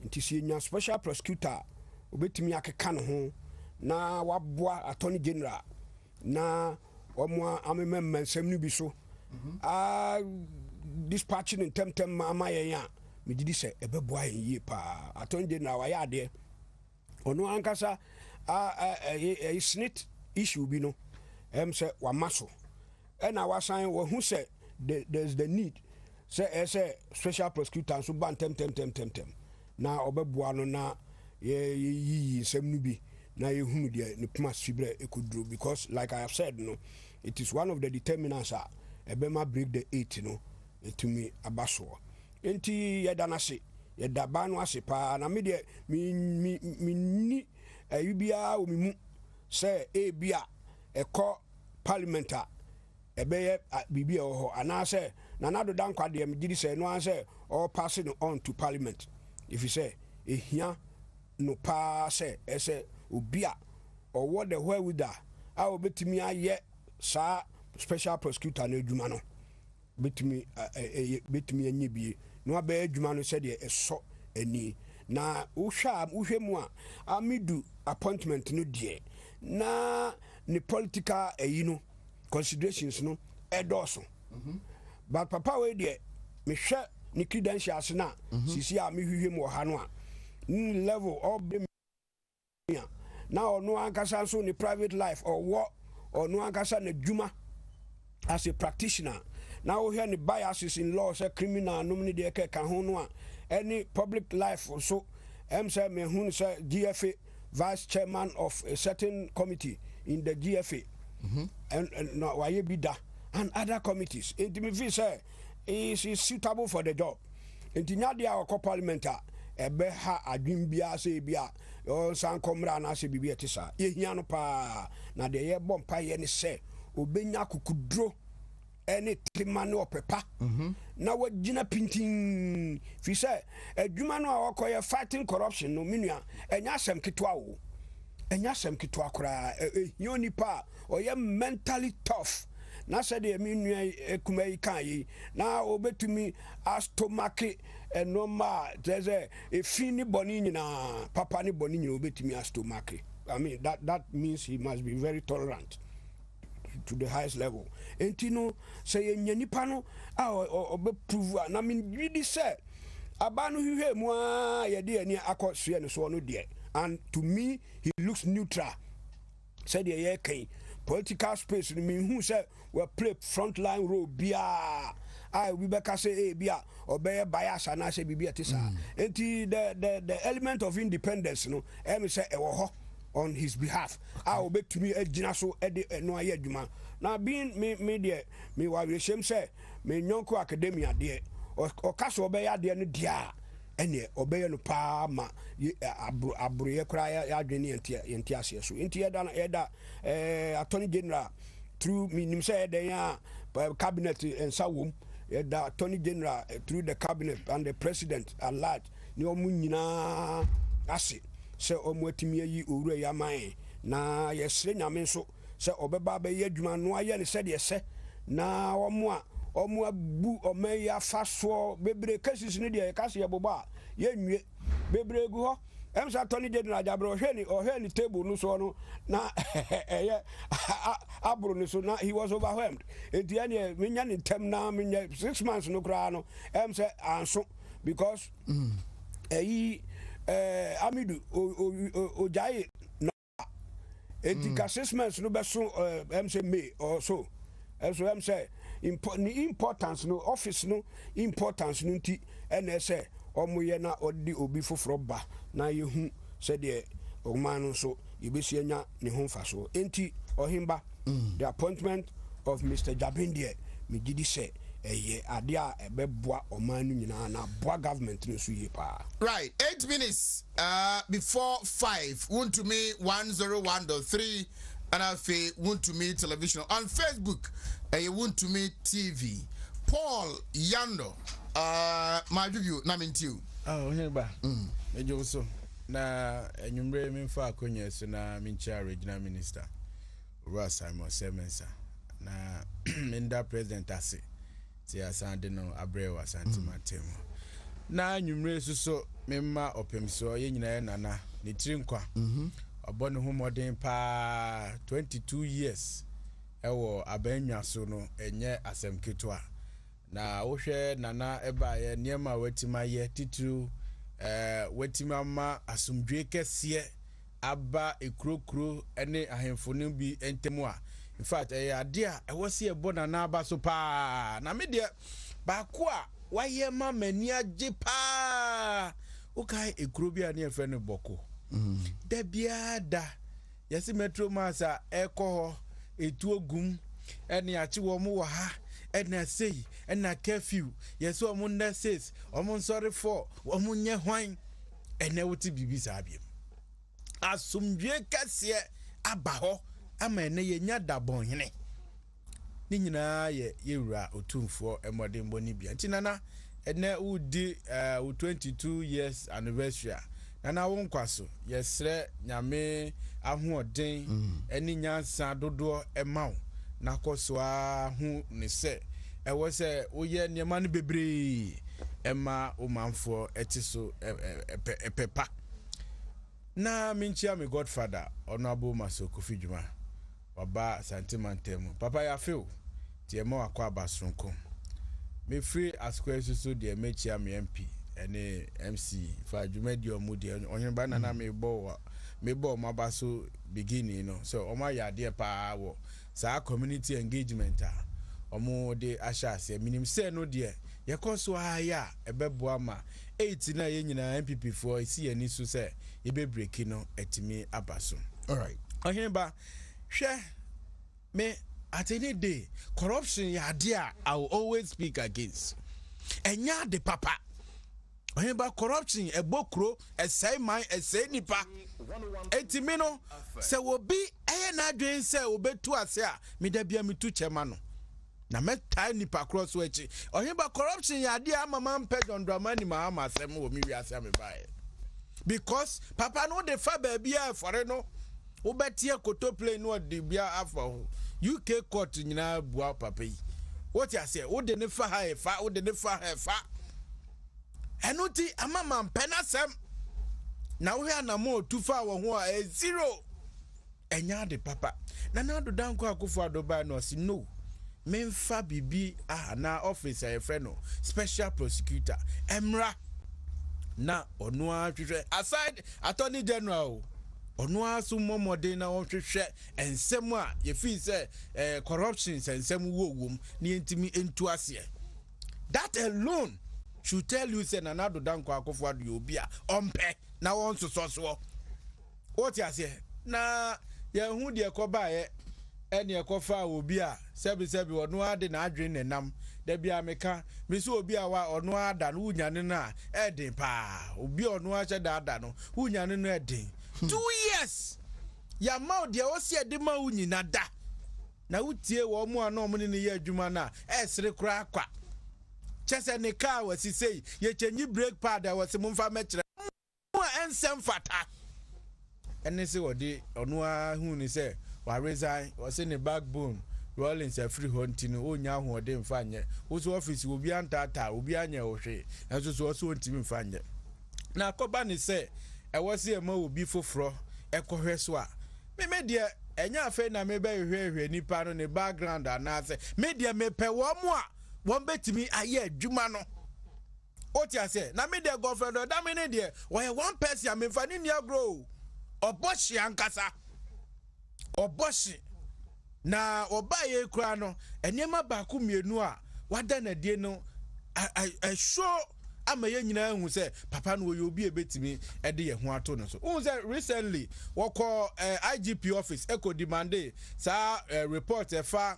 It is your special prosecutor, obetimi akeka no ho na waboa attorney general na omo amemem nsem no bi so. Dispatching in temtem mama ya me didi se ebeboa yen pa attorney general wa ya de ono ankasa snit issue bi no say wa maso e na wasan wo hu se there's the need say special prosecutor so ban tem na obeboa no na yi nsem no bi na ye hunu de ne puma fibre ekudru because like I have said no it is one of the determinants ebema break the 8 no to me abaso enti yedanase yedaba no ase pa na me de mi ni ayubia o mi mu say ebia eko parliament ebeye bibia ho anase na nado dan kwade me gidi say no answer or passing on to parliament if you say ehia no pa say ese obia or what the where with that a obetimi aye sa special prosecutor na adwuma no betimi anyi bie no aba adwuma no say de eso ani na uhwe mu a amidu appointment no die na ni political no considerations no edoso but papa we de me hwɛ ni credentials na sisi a me hwehwɛ mu ha no a level of the now no ankasa so ni private life or what or no ankasa na dwuma as a practitioner. Now we hear the biases in law say criminal nomini de ke ka ho no a any public life also say me hu say GFA vice chairman of a certain committee in the GFA and no why be da and other committees it me feel say is suitable for the job entinya dia ko parliamentar ebe ha adwin bia say bia o san komra na se bibia tisa ye hia no pa na de ye bompa ye ne se obenya kukudro ene trimane opepa na wagina pintin fi say adwuma no a wakoye fighting corruption no minua enya asem ketwa wo enya asem ketwa kora yoni pa oye mentally tough na said the minua ekumai kan yi na obetumi astomach normal there's a fini boni nyina papa ni boni nyina obetumi astomach. I mean that means he must be very tolerant to the highest level. Entino say nyanipa no obe prove na mean really say abanu hwe mu a ye de ani akosue ne so no de and to me he looks neutral said the ye kan political space ni me hu say we play frontline role bia we be ka say bia obey bias and say bibia tisa enti the element of independence no em say e wo ho on his behalf I will bet to me a so no aye adwuma na being me there me wa shame say me nyonko academia there o kaso obey ade no dia ene obey no pa ma abro ye kra ya adwene enti ase so enti eda attorney general through me nim say eda ya cabinet and sawum eda attorney general through the cabinet and the president at large ni omu nyina ase se omwatimi yi owura ya man na yesre nyame so se obeba be yadwuma no aye ne se de se na omo abu omeya faso bebre cases ne de kase ye boba ye nwie bebre gu ho em sa toni de na jabro hwe ni table no so no na eye abro ni so na he was overwhelmed enti ane menya ni tem na menya 6 months no kra no em se anso because Amidu Ojaye no enti assessments no beso say May or so em say importance no office no importance no nti ene say omoye na odi obi foforo ba na yehu say de ogman no so yebesi anya ne ho mfaso enti ohimba the appointment of Mr. Jabindie me gidi say adia ebeboa omanu nyina na boa government no so ye pa. Right, 8 minutes before 5. Wontumi 101.3 and afi Wontumi television on Facebook. Wontumi TV. Paul Yando my review na mintiu. Oh, ba. Mejo so na enyumre memfa akonya so na mincha regional minister. Ura Simon Semensa na minda president ase. Ti asande no abrewa santimatem na nwumre suso memma opemso ye nyina nana ne trinkwa obone hu modern pa 22 years ewo abanwa so no enye asem ketwa na wohwe nana eba ye niema watima ye titru watima ma asumdwe kese aba ekrokro ene ahemfo no bi entemu a in fact ade a was here born na aba so pa na me de ba ko a waye ma mani age pa okay ekuro bia na efe no boko da bia da yesi metro masa ekoho etu ogum ene achi wo mo ha ene sei ene curfew yesi o mo na says o mo sorry for o mo nye hwan ene wuti bibi sa abiem asumdwe kase aba ho ama ene ye nya dabon hene ni nyina ye yewura otumfo emodembo ni bia ntinana ene udi 22 years anniversary nana won kwaso yesre nyame ahoɔden eni nyansa dodo emaw na koso ahu ne se ɛwɔ sɛ woyɛ nneɛma no bebree ɛma omanfo ɛtiso ɛpepa na minchia me godfather honorable Masoko Fidjuma waba santimantem papa ya feel tie mo akwa abasronko me free asquare so de mechia me MP ene MC fa adwumadi omu de onye ba na me bo mabaso beginning no so omo ya de pa wo sa community engagement a omo de asha se minim se no de ye koso aya ebeboa ma 8 na ye nyina MPP for isi ani so se ye be break no etimi abaso. All right. Onye ba hwe me at any day corruption ya dia I will always speak against. Enya de papa. Onye ba corruption ebokro esai man esai nipa. Etimi no se wo bi eye na adwen se obetu ase a me da bia metu chema no. Na metai nipa cross wechi. Onye ba corruption ya dia mama mpe Dondramani ma asem wo mi wi ase me bae. Because papa no de fa ba bia for no. Obetie koto play no de bia afọ UK court nyina bua papa yi. What you say? Wo de ne fa ha e fa, wo de ne fa ha e fa. Enuti amama mpenasem. Na wo ya na mo tu fa wo ho a zero. Enya de papa. Na na do danko akofo adoba no si no. Memfa bibi na officer e friend no special prosecutor Emra na onu ahwehwe aside attorney general onu aso momode na ohwehwe ensem a ye fi say corruption ensem wowom ni entimi entu ase. That alone should tell you say na do danko akofo ado obi a ompe na won so what you say na ye hu de kobae eni ekofa obi a sebi onu ade na adwen nenam da bia meka me so obi a wa onu ada no unyane na eden pa obi onu a che da ada no unyane no eden 2 years ya ma de o se de ma unyina da na utie wo mu ana o ne ye adwuma na esere kura akwa chese ne car wasi sei ye chenyi brake pad a wasi mumfa mekire mo ensem fata ene se wodi onu a hu ni se wa resign wasi ne backbone Rollins a free hunting onya ho de mfanye wo office obi antata obi anya ohwe enso so ntimi mfanye na akoba ni se e wose e ma obi foforo ekohwe so a me de enya afa na me ba hwehwe nipa no ne background anase me de me pe wo mo a won betimi aye adwuma no oti ase na me de governor da me ne de wo one person me fa ni nia grow oboshi ankasa oboshi na obaye kura no enema ba ku mienu a wada na die no I show amaye nyina hu se papa no oye obi ebetimi e de ye ho ato no so hu se recently woko IGP office eco demand sa report fa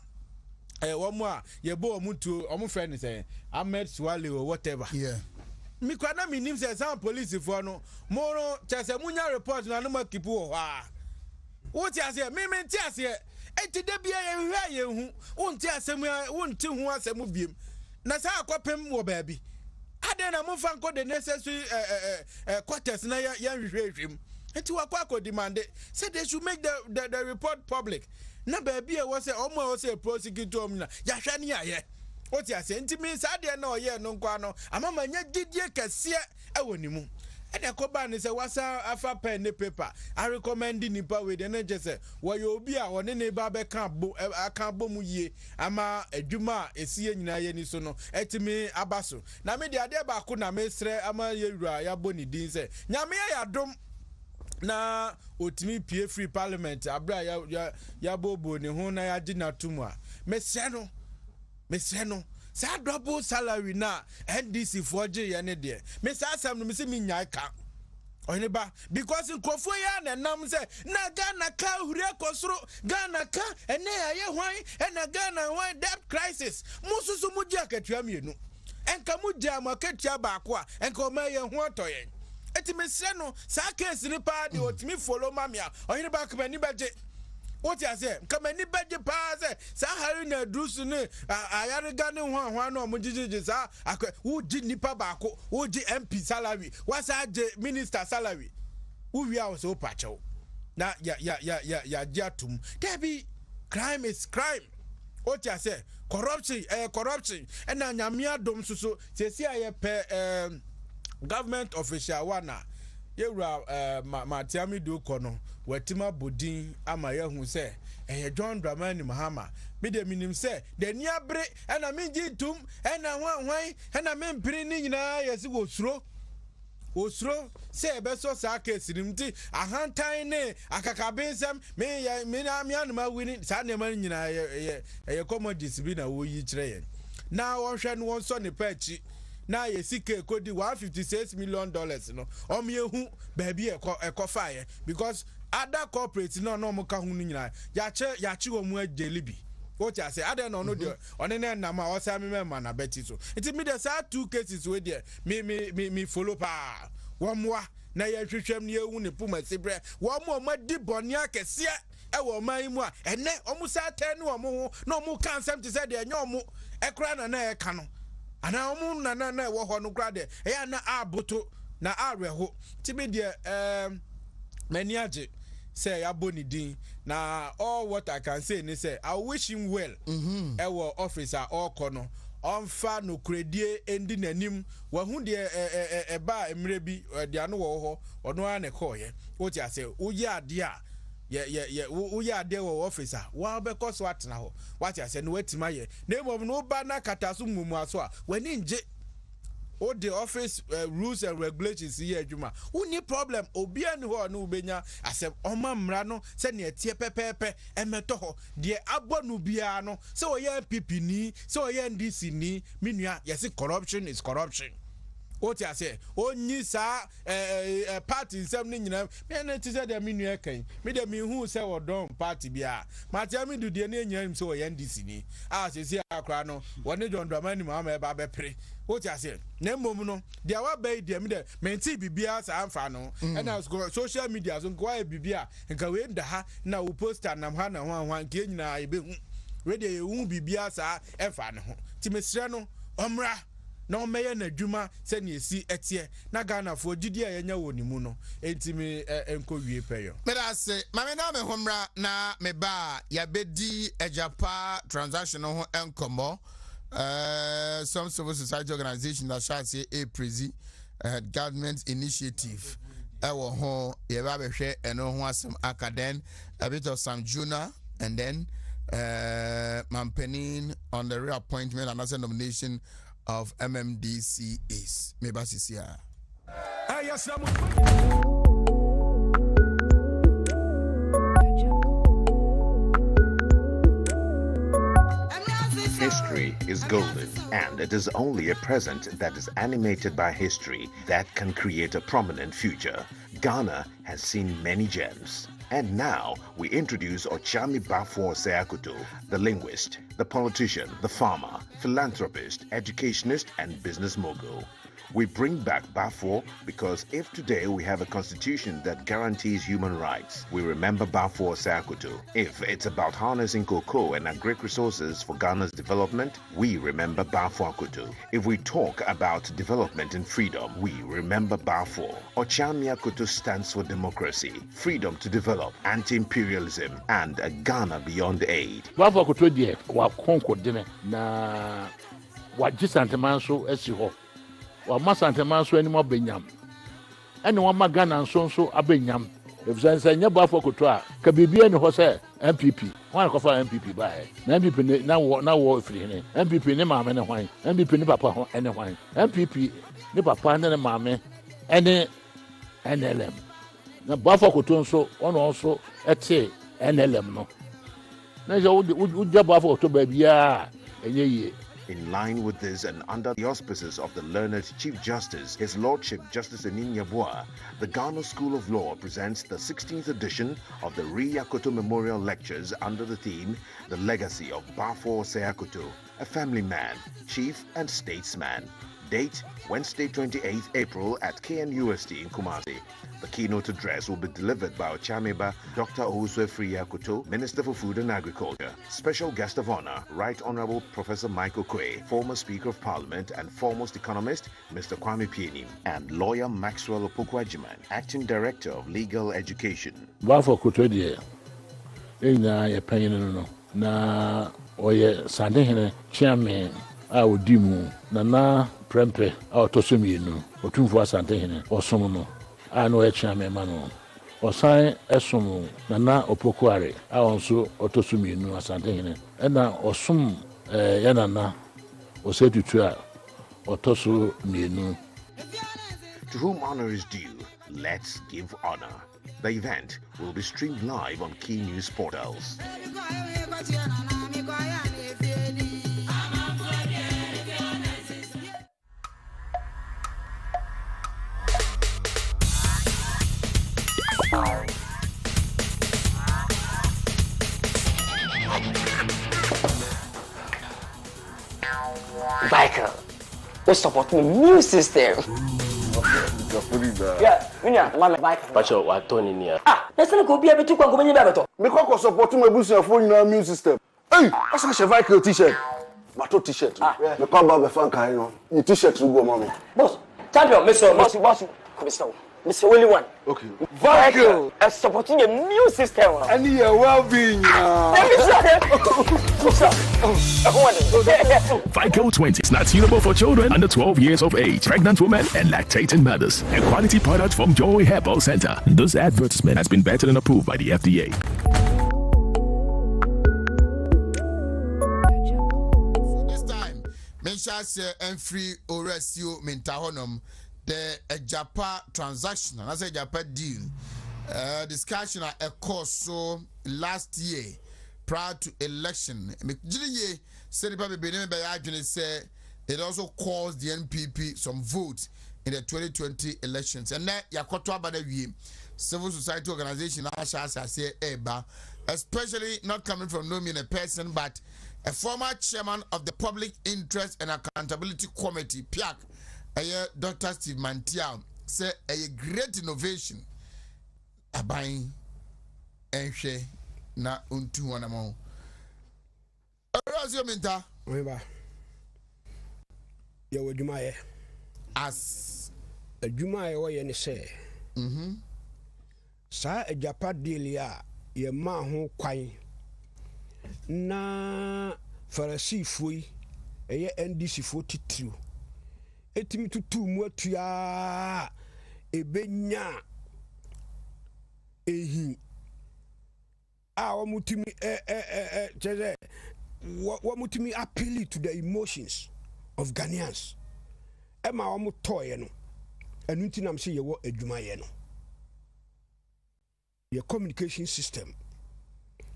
womo a ye bo omutu omu friend say Ahmed Swale or whatever mi kwa na mi nim se some police for no mo no chese munya report na no makipu ho a what you say me ti ase enti de bia ye hwa ye hu wonti asem wonti hu asem biem na sa akopem wo baabi ade na mfa nko the necessary quarters na ya hwehwehwem enti wakwa demand say they should make the report public na baabi e wo say omo wo say prosecutor na ya hwa ne aye oti ase enti mi sa de na oye no nkwa no amama nya gidie kase e wonimu ede ko ba ni se wasa afa pen ne paper I recommend nipa we de na je se wo ye obi a woni ne ba be kan aka bomu yie ama adwuma esie nyina ye ni so no etimi abaso na me de ade ba ko na mesre ama ye wura ya boni din se nyame ya dom na otimi pie free parliament abra ya bobo ne ho na ya di na tumu a mesre no sa double salary na NDC forge ye ne de me sa asam no me se me nyai ka oyne ba because nkofo ya na nam se na Ghana ka hure kosoro Ghana ka ene aye hwan ena Ghana hwan debt crisis mususu mu dia katua mienu enka mu dia ma katua ba ko a enka o ma ye ho otoyen eti me se no sa case ni pa de otimi follow mamia oyne ba ka ni baje what you say come any bed pass sa hari na drusu ne ayare ga ne ho na omujijiji sa wo di nipa ba ko wo di MP salary wasa je minister salary wo wi a so pacho na ya jatum debi crime is crime what you say corruption and na nyamia dom so se aye pe government official wana yewura Matiami do kono watima bodin ama ye hu se John Dramani Mahama me de minim say the niabre and I mean jitum and I want why and I mean bringing na yes osro say beso sa case nimti ahantan ne akakabensam me na me anuma wini sa ne man nyina ye commodities bi na wo yi kire yen na won hwe no won so ne pachi na ye sike kodi $156 million no omehu ba bi ekofa because other corporates no mo ka hu nyina ya che wo mu agelibi what I say, I don't know the on an nama or Sammy man a betty so. It's me the sad 2 cases with there. Me follow pa. One more, na ya trichem near uni puma sibre. One more my deep boniac, sia. I will my moi, and then almost 10 no more can something say there no more. A crown and a canon. And our moon na wo no grade. Eh na abuto na areho. Tibidia maniaje. Say aboni din na all what I can say ni say I wish him well. Ewo officer all kono onfa no kredie endi nanim wa hu de eba emre bi de ano wo ho ono ane ko ye what you say uye ade a ye uye ade wo officer wa be ko so atena ho what you say no wetima ye na mom no ba na kataso mumu aso a wani nje all the office rules and regulations here adwuma uni problem obi ani ho no ubenya asem oma mra no se ne tie pepepe emeto ho de abonu bia no se oye MPP ni se oye NDC ni minua yes corruption is corruption. What I say onyi sa party nsem ni nyina me na ti say de minua kan me de me hu se wodon party bia ma tia me du de na nyam se oye NDC ni a se si akra no woni John Dramani Mahama eba be pre. What I say na mom no de wa bay de me de menti bibia sa amfa no and I was social media so kwa bibia nka we nda ha na wo poster nam ha na ho nke nyina ebe hu we de hu bibia sa emfa no ho ti mesre no omra na omeye na dwuma se ne esi etie na Ghana fo gidi a yenya woni mu no entimi enko wie peyo me da se mame na me homra na me ba ya bedi ejapa transaction ho enkomo some civil society organization that shall say a prezi government initiative ewo ho ye ba be hwe eno ho asem akaden a bit of some juna and then Mampenin on the reappointment and as a nomination of MMDCAs. Maybe this year. History is golden, and it is only a present that is animated by history that can create a prominent future. Ghana has seen many gems. And now we introduce Ochami Bafo Seakutu, the linguist, the politician, the farmer, philanthropist, educationist, and business mogul. We bring back Bafo because if today we have a constitution that guarantees human rights, we remember Bafo Seakutu. If it's about harnessing cocoa and agric resources for Ghana's development, we remember Bafo Akutu. If we talk about development and freedom, we remember Bafo. Ochami Akutu stands for democracy, freedom to develop, anti-imperialism, and a Ghana beyond aid. Bafo Akutu die wa konko dine na wa jisantemanso esi ho. Wa masantema so ani mo benyam ene wa magana nso abenyam efisa nya Bafo Akutu a ka bibia ni ho se MPP wan ko fa MPP ba na MPP ne na wo firi ne MPP ne maame ne hwan MPP ne papa ho ene hwan MPP ne papa ne maame ene NLM na Bafo Akutu nso ono nso ete NLM no na je wo Bafo Akutu ba bia enye yie. In line with this and under the auspices of the learned Chief Justice, His Lordship Justice Enin Yabua, the Ghana School of Law presents the 16th edition of the Akutu Memorial Lectures under the theme, The Legacy of Bafo Seakutu, a family man, chief and statesman. Date, Wednesday 28th April at KNUST in Kumasi. The keynote address will be delivered by Ochamiba Dr. Owusu Akutu, Minister for Food and Agriculture. Special guest of honor, Right Honorable Professor Michael Quay, former Speaker of Parliament and foremost economist, Mr. Kwame Pieni, and lawyer Maxwell Opokwajiman, Acting Director of Legal Education. Bafo Akutu die ina ye panyin no na oye sadehene chairman a odimu na prempe a otosomienu otumfo asantehene osomo no a no e chairman ma no ɔsan ɛsom Nana Opokuare a ɔnso ɔtɔ so mmienu Asantehene ɛna ɔsom yɛ Nana Osetutu a ɔtɔ so mmienu. To whom honor is due, let's give honor. The event will be streamed live on key news portals. Michael, what's supporting the new system? Yeah, Mama Michael. Pacho, what Tony near? Let's not go be able to go in the Because supporting my boost phone in our new system. Hey, that's a Michael t-shirt. Mato t-shirt. The combat the fan kind of your t-shirt to go, mommy. Boss, champion, Mr. Mr. Willie one. Okay. Michael, I'm supporting a new system. And your well-being. Vico 20 is not suitable for children under 12 years of age, pregnant women, and lactating mothers. A quality product from Joy Herbal Center. This advertisement has been vetted and approved by the FDA. So this time, Mesha say free Oresio Mintahonom, the Japa transaction, and as a Japa deal, discussion at a course so last year. Prior to election, said it also caused the NPP some votes in the 2020 elections. And that Yakoto Badawi, civil society organization, especially not coming from no mean a person, but a former chairman of the Public Interest and Accountability Committee, PIAC, Dr. Steve Mantiao, said a great innovation. Abain Enche. Na untu wana mo. Razio minta. Weba. Ya wajumaye. As. Wajumaye wa ye ni se. Sa ejapa deal ya ye ma ho kwan. Na farasi foi eye NDC fo titru. Etimi tutu mu atua ebenya ehi wamutimi wamutimi appeal to the emotions of Ghanaians. Ema wamutoye no. Enu nti nam se ye wo adwumaye no. Your communication system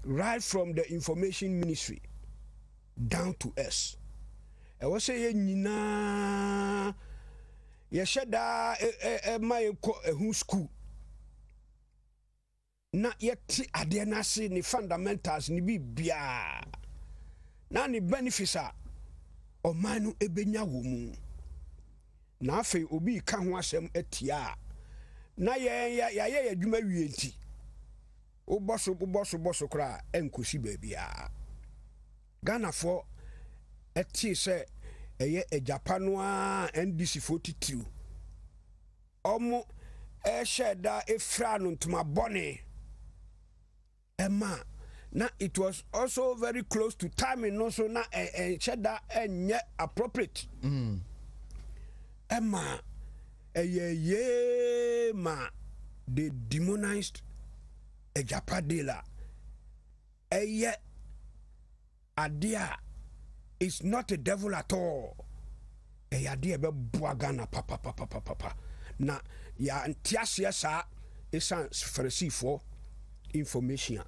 right from the information ministry down to us. E wo se ye nyina ye sheda ma ye ko ehu school. Na yeti ade na se ni fundamentals ni bibia na ni benefits a omanu ebenya wo mu na afi obi ka ho asem atia na ye adwuma wie nti o boso kra enkosi babia Ghana for eti se eye ejapano a NDC 42 omo sheda efra no ntuma bone Emma, na it was also very close to timing, also na cheddar and yet appropriate. Emma, ma, they demonized a Japadilla. Yet, Adia is not a devil at all. Adia be buagana papa. Na ya antiasia sa essence for receive information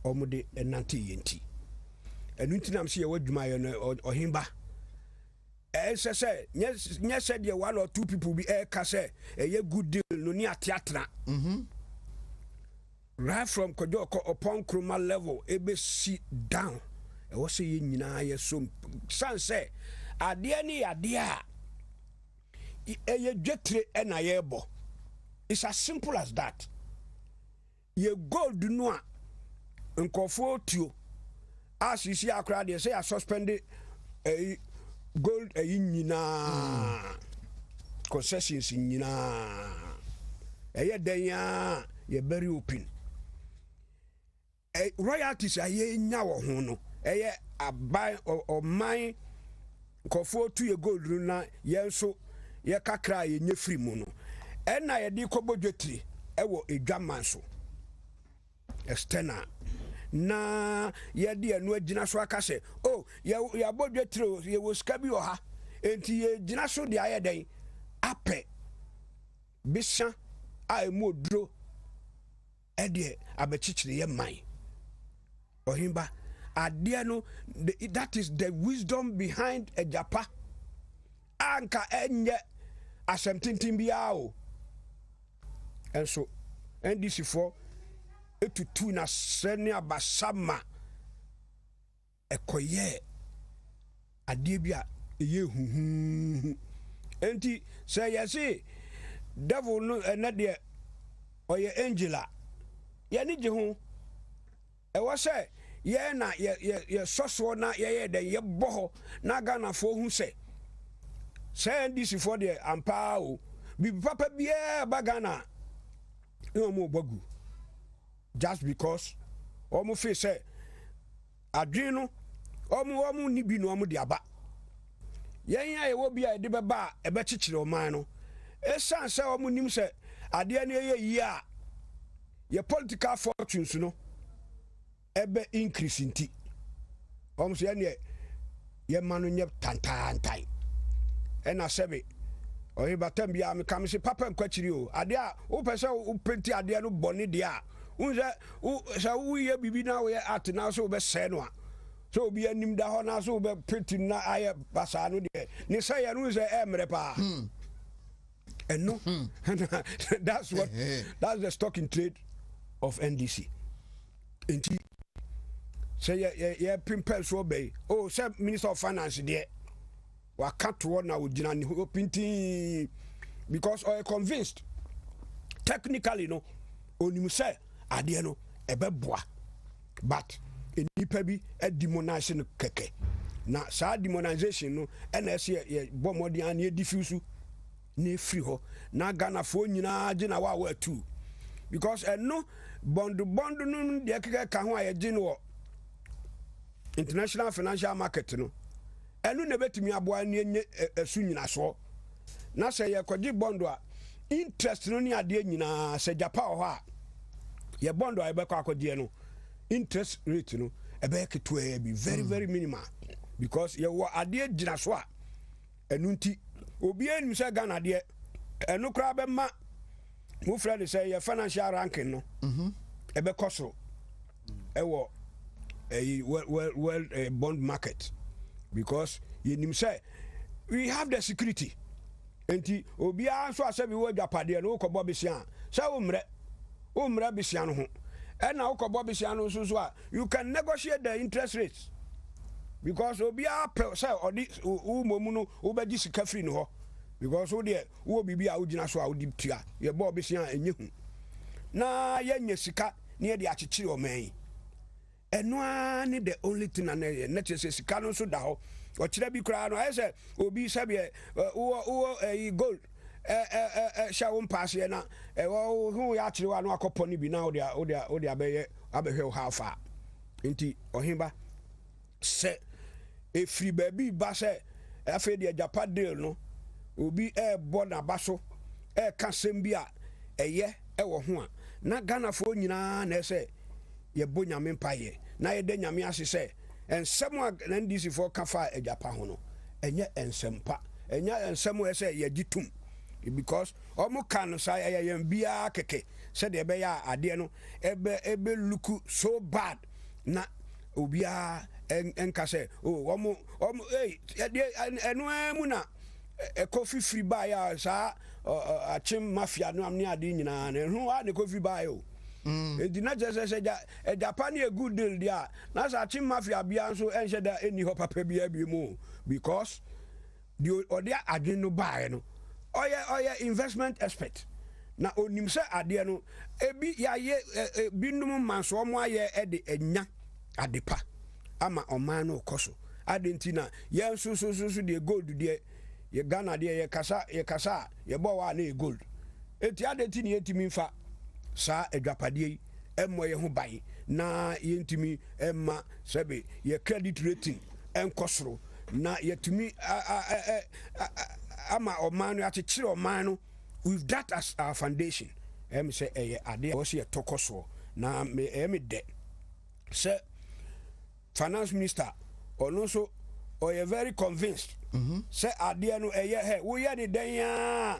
omude enanti yenti enuntinam se ye wadwuma no ohimba se nye said ye one or two people be ka say a good deal no ni atiatra right from Kojoko upon Kruma level ebe sit down e wo se ye nyina ye so san say ade ni ade a ye dwetre na ye bo. It's as simple as that. Ye gold no a nkofo tuo as you see akra dey say I suspended gold nyina concessions nyina den ya ye very open royalties aye nya wo ho no abai or mine nkofo tu ye gold na ye nso ye kakra ye nya free mu no na ye di kobodwetri ɛwɔ edwaman so external na yɛde ɛno agyina so aka sɛ o yɛabɔ dwetire yɛwɔ sika bi wɔ ha enti yɛgyina so de ayɛ dɛn apɛ bisa a ɛmu oduro ɛdeɛ abɛkyekyere yɛ man ɔhemba adeɛ no that is the wisdom behind agyapa anka ɛnyɛ asɛm tenten biara o ɛnso ndc foɔ etutu na sɛne abasama ɛkɔyɛ adeɛ bi a ɛyɛ huhuhu enti sɛ yɛse devil no ɛnɛ deɛ ɔyɛ angel a yɛne gye ho ɛwɔ sɛ yɛn na yɛsɔsoɔ na yɛyɛ dɛ yɛbɔ hɔ na ghanafoɔ hu sɛ ndc foɔ deɛ ampaa o bibi papa biara ba ghana ne ɔmo bɔ gu just because ɔmo fi sɛ adwene no ɔmo ni bi no ɔmo de aba yɛn a yɛwɔ bi a yɛde bɛba a ɛbɛkyekyere ɔman no ɛsiane sɛ ɔmo nim sɛ adeɛ no yɛyɛ yie a yɛ political fortunes no ɛbɛ increase nti ɔmo sɛ yɛneɛ yɛma no nyɛ tantaantan ɛna sɛbe ɔhebatam biara meka me sɛ papa nkwakyiri o adeɛ a wopɛ sɛ wopɛnti adeɛ no bɔne deɛ a wohu sɛ woyɛ biribi na woyɛ ate na sɛ wobɛsɛe no a sɛ obi anim da hɔ na sɛ wobɛpɛti na ayɛ basaa no deɛ ne sɛ yɛ no hu sɛ ɛmmerɛ paa ɛno that's the stock in trade of ndc nti sɛ yɛpempɛ so ɔbɛyi sɛ minister of finance deɛ waka toɔ na ogyina ne ho pintii because ɔyɛ convinced technically no onim sɛ adeɛ no ɛbɛboa but nipa bi demonize no kɛkɛ na saa demonization no ɛna ɛsɛ yɛbɔ mmɔden a ne yɛdifiw na ɛfiri hɔ na ghanafoɔ nyinaa gye na wa atu because ɛno bɔndo no deɛ kɛkɛ ka ho a yɛgye no wɔ international financial market no ɛno na ɛbɛtumi aboa ne ɛnyɛ ɛsu nyinasoɔ na sɛ yɛkɔgye bɔndo a interest no ne adeɛ nyinaa sɛ japa wɔ hɔ a yɛ bɔndo a yɛbɛkɔ akɔgyeɛ no interest rate no ɛbɛyɛ ketewa bi very very minimal because yɛwɔ adeɛ gyina so a ɛno nti obiara nim sɛ Ghana deɛ ɛno koraa bɛma mo frɛ de sɛ yɛ financial ranking no ɛbɛkɔ soro ɛwɔ bond market because yɛnim sɛ we have the security enti obiara nso asɛ bi wɔ dwapadeɛ no wokɔbɔ besia sɛ wommerɛ besia no ho ɛna wokɔbɔ besia no nso so a you can negotiate the interest rates because obiara pɛ sɛ ɔde wo mmom no wobɛgye sika firi no hɔ because wo deɛ wowɔ biribi a wogyina so a wode tua yɛbɔ besia a ɛnyɛ hu na yɛnyɛ sika ne yɛde akyekyere ɔman yi ɛno ara ne the only thing na kyerɛ sɛ sika no nso da hɔ ɔkyerɛ bi koraa no ayɛ sɛ obi sɛbeɛ wowɔ gold hyɛ wo mpaaseɛ na ho yɛ akyerɛ wa no akɔpɔ no bi na wode abɛhwɛ wo ha afa nti ɔheba sɛ ɛfiri baabi ba sɛ afei deɛ japa deal no obi ɛɛbɔ n'aba so ɛɛka sɛm bi a ɛyɛ ɛwɔ ho a na ghanafoɔ nyinaa na ɛsɛ yɛbɔ nyame mpayɛ na yɛda nyame ase sɛ ɛnsɛm a ndc foɔ ka fa agyapa ho no ɛnyɛ ɛnsɛmpa ɛnyɛ ɛnsɛm a ɛsɛ yɛgye tom because ɔmo ka no saa yɛyɛn biara kɛkɛ sɛdeɛ ɛbɛyɛ a adeɛ no ɛbɛ look so bad na obiara ɛnka sɛ ɔmo ɛno mu na ɛkɔ fifiri baeɛ a saa akyem mafia no ne ade nyinaa no ɛho a ne kɔ firi baeɛ o enti na kyerɛ sɛ agyapa ne yɛ good deal deɛ a na sɛ akyem mafia bia nso ɛnhyɛ da ɛnni hɔ papa biara bi mu because deɛ ɔde adwene no baeɛ no ɔyɛ investment expert na onim sɛ adeɛ no ebi yɛayɛ binom manso ɔmo ayɛ ɛde ɛnya adepa ama ɔman no kɔ so ade nti na yɛn nso deɛ gold deɛ yɛ Ghana deɛ yɛkasa a yɛbɔ wɔ a na yɛ gold eti ade nti ne yɛntumi mfa saa adwapadeɛ yi ɛmmɔ yɛn ho ban na yɛntumi ɛmma sɛbe yɛ credit rating ɛnkɔ soro na yɛtumi ama ɔman no akyekyere ɔman no with that as our foundation say ade wo se tokoso na me de say finance minister ono so or very convinced say ade no he wo ye de den ya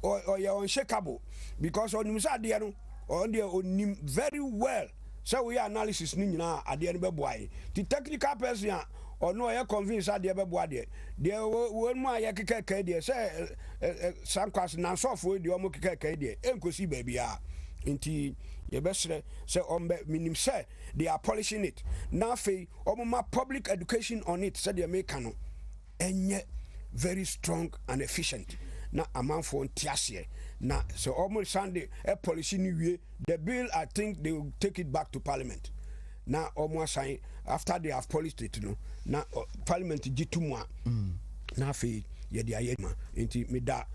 or you unshakable because on say ade no on there onim very well say we analysis ni nyina ade no beboaye the technical person or no ya convince ade beboa de wo mu aye kekeke de say sankwas na so fo de o mu kekeke de enkosi ba bia nti ye besre say minim say they are polishing it now fe omma public education on it say they make no enye very strong and efficient na amanfo ntiasie na so almost Sunday policy ni wie the bill I think they will take it back to parliament na almost sign after they have polished it na parliament gitumwa na fe ye dia ye ma nti me da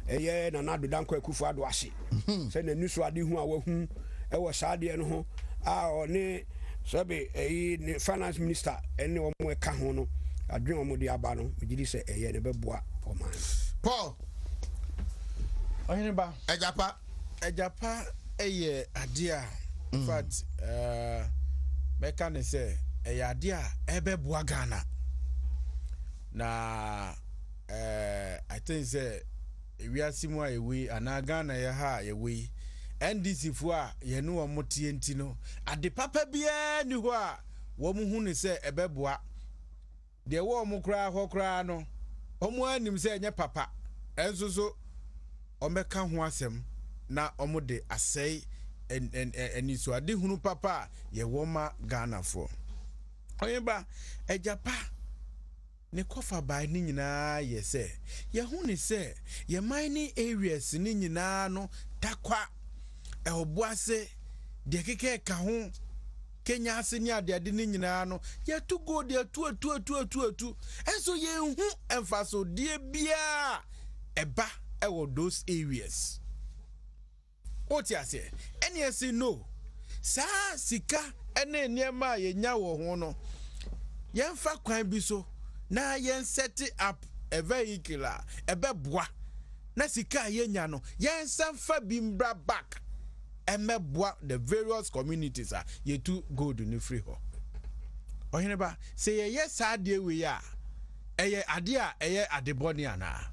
eye na na do dan kwa kufu ado ase say na nusu ade hu a wahu e wo saade no ho a oni sabe ni finance minister ene wo mo ka ho no adwen wo mo de aba no me gidi say eye ne beboa o man Paul Oyinba Ejapa eye ade a in fact meka ne say eye ade a ebeboa Ghana na I think say ewiase mu a ewi ana Ghana ye ha ewi NDC fu a ye no wo motie enti no ade papa bia ni ho a wo mu hu ne say ebeboa de wo mu kra ho kra no omu anim say enye papa enso so omeka ho asem na omu de asei eni so ade hunu papa ye wo ma Ghana fo Oyinba Ejapa ne kofa by ni nyina ye say ye hu ne say ye mining areas ni nyina no takwa obuase de keke ka ho Kenya ase ni ade ni nyina no ye to go de atu enso ye hu emfaso de bia eba ewo those areas otia say any no sa sika ene niema ye nya wo ho no ye mfa kwan bi so na yen set up a vehicle ebeboa na sika ye nya no yen sanfa bimbra back emeboa the various communities ye to go do ni free ho Oyinba say ye yes ade we ya eye ade a eye adeboni ana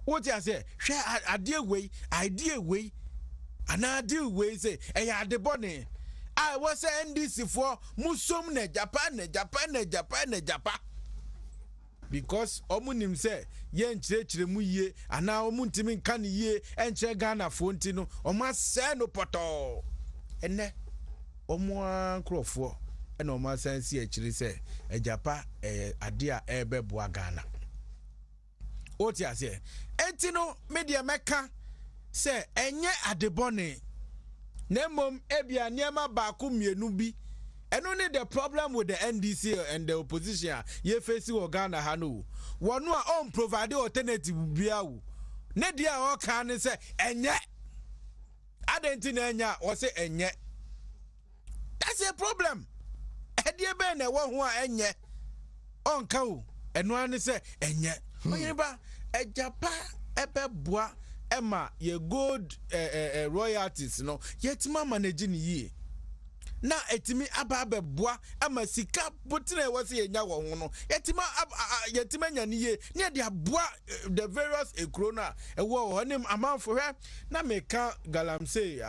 what you say share ade we idea we ana ade we say eye adeboni I was NDC for musom na Japan because omunim say ye nchirechire mu yie ana omuntimi nka ne yie enche Ghana fo nti no oma se no poto ene omo ankrofo ena oma sense e chiri se Ejapa ade a ebeboa Ghana oti ase enti no media meka se enye adebone na mom ebia niema ba ku mienu bi eno ne the problem with the NDC and the opposition ye face wo Ghana ha no wonu a on provide alternative bia wo ne dia o kan ne se enye adenti na enya o se enye that's a problem edie be na wo ho a enye on ka wo eno an se enye Oyinba Ejapa ebeboa Emma ye good royalties no yetima manage ni ye na etimi aba boa ama sika botire wose yenya wo ho no yetima nya ni ye ne de aboa the various ekrona ewo ho nim amanfo hwe na meka galamsey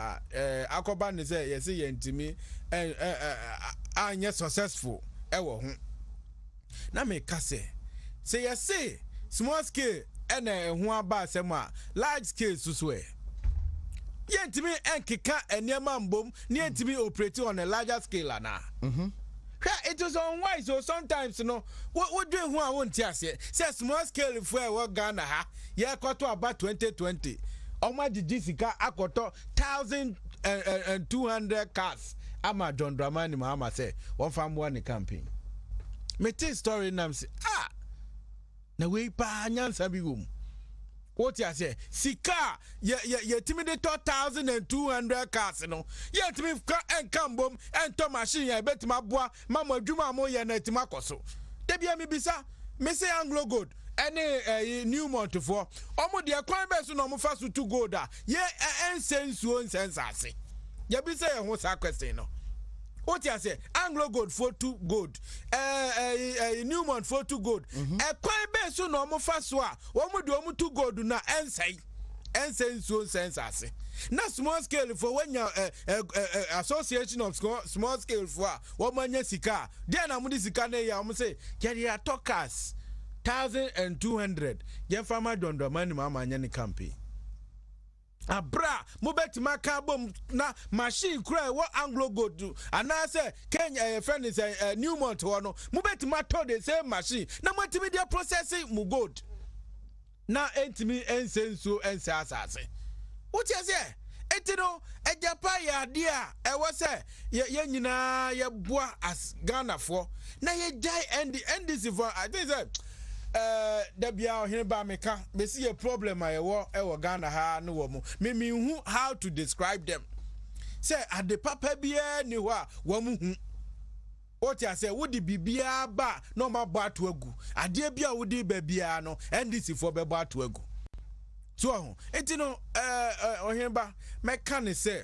akoba ne say yesi yentimi anya successful ewo ho na meka say yesi small scale ene ho aba asem a large scale suswe yentimi enkeka eniema mbom ni yentimi operate on a larger scale ana it was unwise so sometimes no what do who I want to say small scale for we Ghana ha ye kwato about 2020 oma jisika akoto 1,200 cars ama John Dramani Mahama say one farm one campaign me tell story nam say na we pa nyansa bi wom what you say sika ye timide 1,200 cars no ye timi enkambom ento machine ye betima boa mama adwuma mo ye na tima koso de bia mi bisa me say Anglo Gold ɛne Newmont for ɔmo de kwan bɛ so na ɔmo fa so to gold a ye ensensuo nsensase ye bi say ho sa question no what you say Anglo Gold for 2 gold Newmont for 2 gold kwan bɛ so na ɔmo fa so a ɔmo de ɔmo 2 gold na ensensuo nsensase na small scale for when your association of small scale for what manya sika then na mudi sika na ya mo say ya talkers 1,200 yen farmer dondo mani mama anya ni campaign abra mo betima ka bom na machine kura wo Anglo Gold do ana say Kenya friend is Newmont ho no mo betima to the same machine na mo timi dia processing mu gold na entimi ensenso ensasase what you say? Etino, a Japan idea, I was say, ye nyina ye boa as Ghana for. Na ye die and this for I think that there be out here by me see a problem I war Ghana ha no woman. Me who how to describe them. Say at the papa be ni wa woman. What you say would be bia ba no ma ba to agu. Ade bia would be bia no and this for be ba to agu. So, etino ohemba mekane say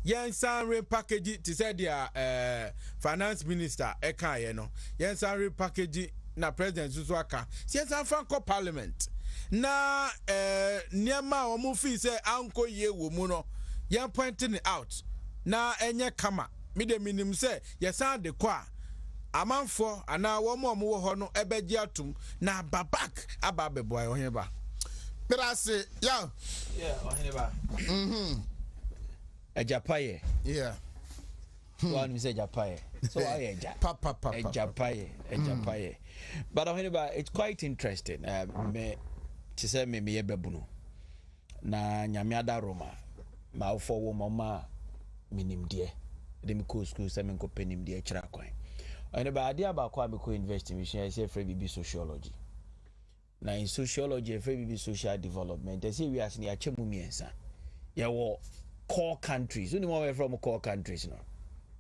yen sanre package to say their finance minister eka ye no yen sanre package na president so aka yen san fanko parliament na niema omo fi say anko ye wo mu no yen pointing out na enye kama me de minim say ye san de kwa amanfo ana wo mo wo ho no ebeji atum na babak ababebo ohemba. But I say, yeah, Ohiniba. A Japaye. Yeah. One say Japaye. So I Papa. A Japaye. But Ohiniba, it's quite interesting. Me to say me bebuno. Na nyamiada Roma. Ma ufo wo mama minim die. Dem ko school se men ko penim die chira kwan. Ohiniba adia ba kwa me ko investigation I say free bibi sociology. Na in sociology a very social development they say we are near chemumiensa ya wo core countries only one from core countries no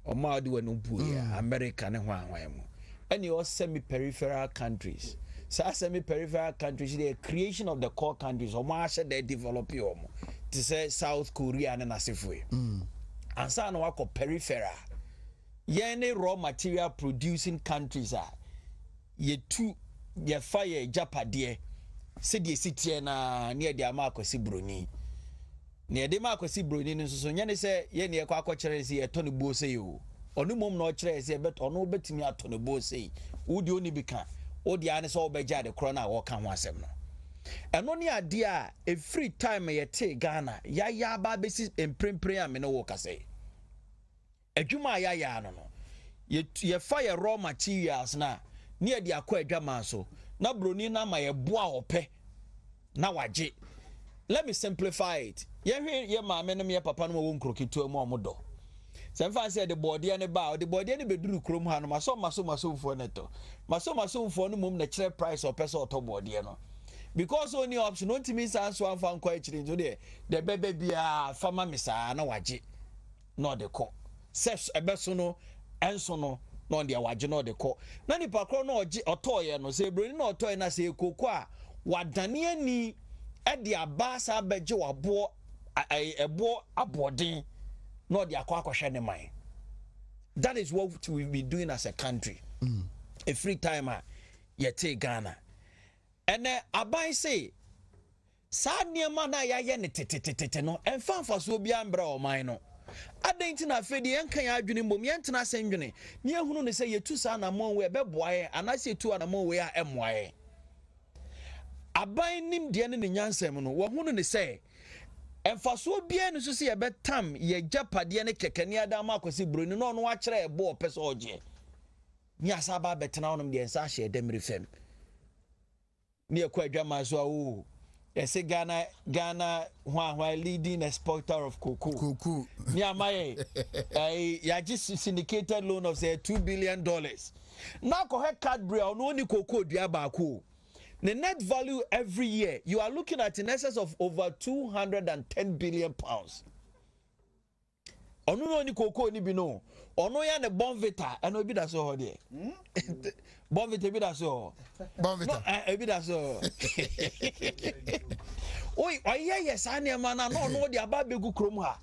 o ma do no bu ya America ne hwan mu any or semi peripheral countries semi peripheral countries the creation of the core countries o ma share they develop you to say South Korea and asifwe and so no wako peripheral any raw material producing countries are ye two ye fire japade se de sitie na ne de amakosi broni ne de makosi broni no so nya ne se ye ne kwa akokere se ye to ne bo se yo onu mom na o kire se bet onu betimi ato ne bo se wudi oni bika odi ane so obeja de kro na wo ka ho asem no eno ne ade a every time ye te Ghana ya ba besi emprempre a me no wo ka se adwuma ya no ye fire raw materials na near the aqua drama so na broni na ma ye boa ope na waje. Let me simplify it. Ye ma me no me papa no wo nkroketu mu omodo. Sem fa say the body and the body and be duru krom ha no maso fo neto. Maso fo no mum na kire price or person auto body no. Because only option don't mean sans one fan quite change the bebe bia farmer misa na waje. No de ko. Ses ebeso no enso no no dia waje no de ko na nipa kro no otoye no se broni no otoye na se koko a wadane ani e de abasa beje wabo ebo aboden no dia akwa ne man. That is what we've been doing as a country. A free timer yete Ghana and abai say sa niema na ya ye ne tetetete no emfa so bia mbra o man no adentina fedi enkan ya adwene mbom yentena sendwene ne ehunu ne se yetu sa na mon we beboae anase tu na mon we a emoae aban nim de ne nyansem no wo hunu ne se emfaso bia ne so se ye betam ye japade ne kekani adam akosi broni no no a kire ebo opese oje ni asaba betena onom de ensa hye demri fem ne ekwa adwama so awu yes, Ghana leading exporter of cocoa. Niamaye, I just syndicated loan of say $2 billion. Now go ahead Cadbury on only cocoa diabaku. The net value every year you are looking at in excess of over 210 billion pounds. Ono no ni koko ni bi no. Ono ya ne Bonvita eno bi da so ho de. Bonvita bi da so. Bonvita. No, bi da so. Oi, oye yes ane ma na no de aba begu krom ha.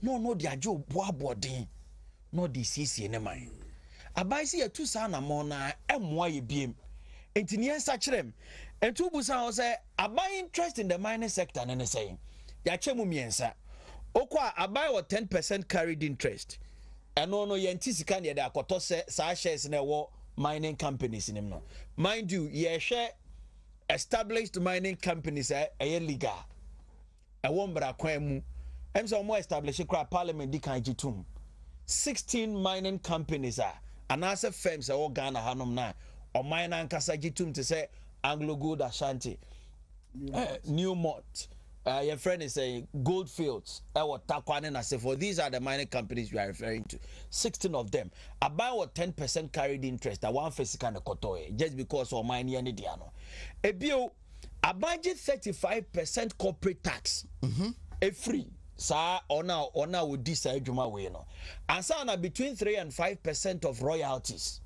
No de ajo boabodin. No de siesie ne man. Abai si ya tu sa na mo na emoa ye biem. Enti ne ensa kyerem. Entu busa ho say abai interest in the mining sector ne say. Ya chemu miensa. Okwa abai wa 10% carried interest. Eno no ye ntisika ne de akoto se sa shares na wo mining companies nim no. Mind you, ye share established mining companies legal. E wo mbra kwan mu. Em so mo establish kra parliament di kan jitum. 16 mining companies and as a firms all Ghana hanom na or mine and kasajitum to say Anglo Gold Ashanti Newmont your friend is saying Goldfields Takwane and say for these are the mining companies you are referring to 16 of them about 10% carried interest at one physical kotoe just because of mine any diano a bill about 35% corporate tax a free sa ona would decide juma we no and between 3 and 5% of royalties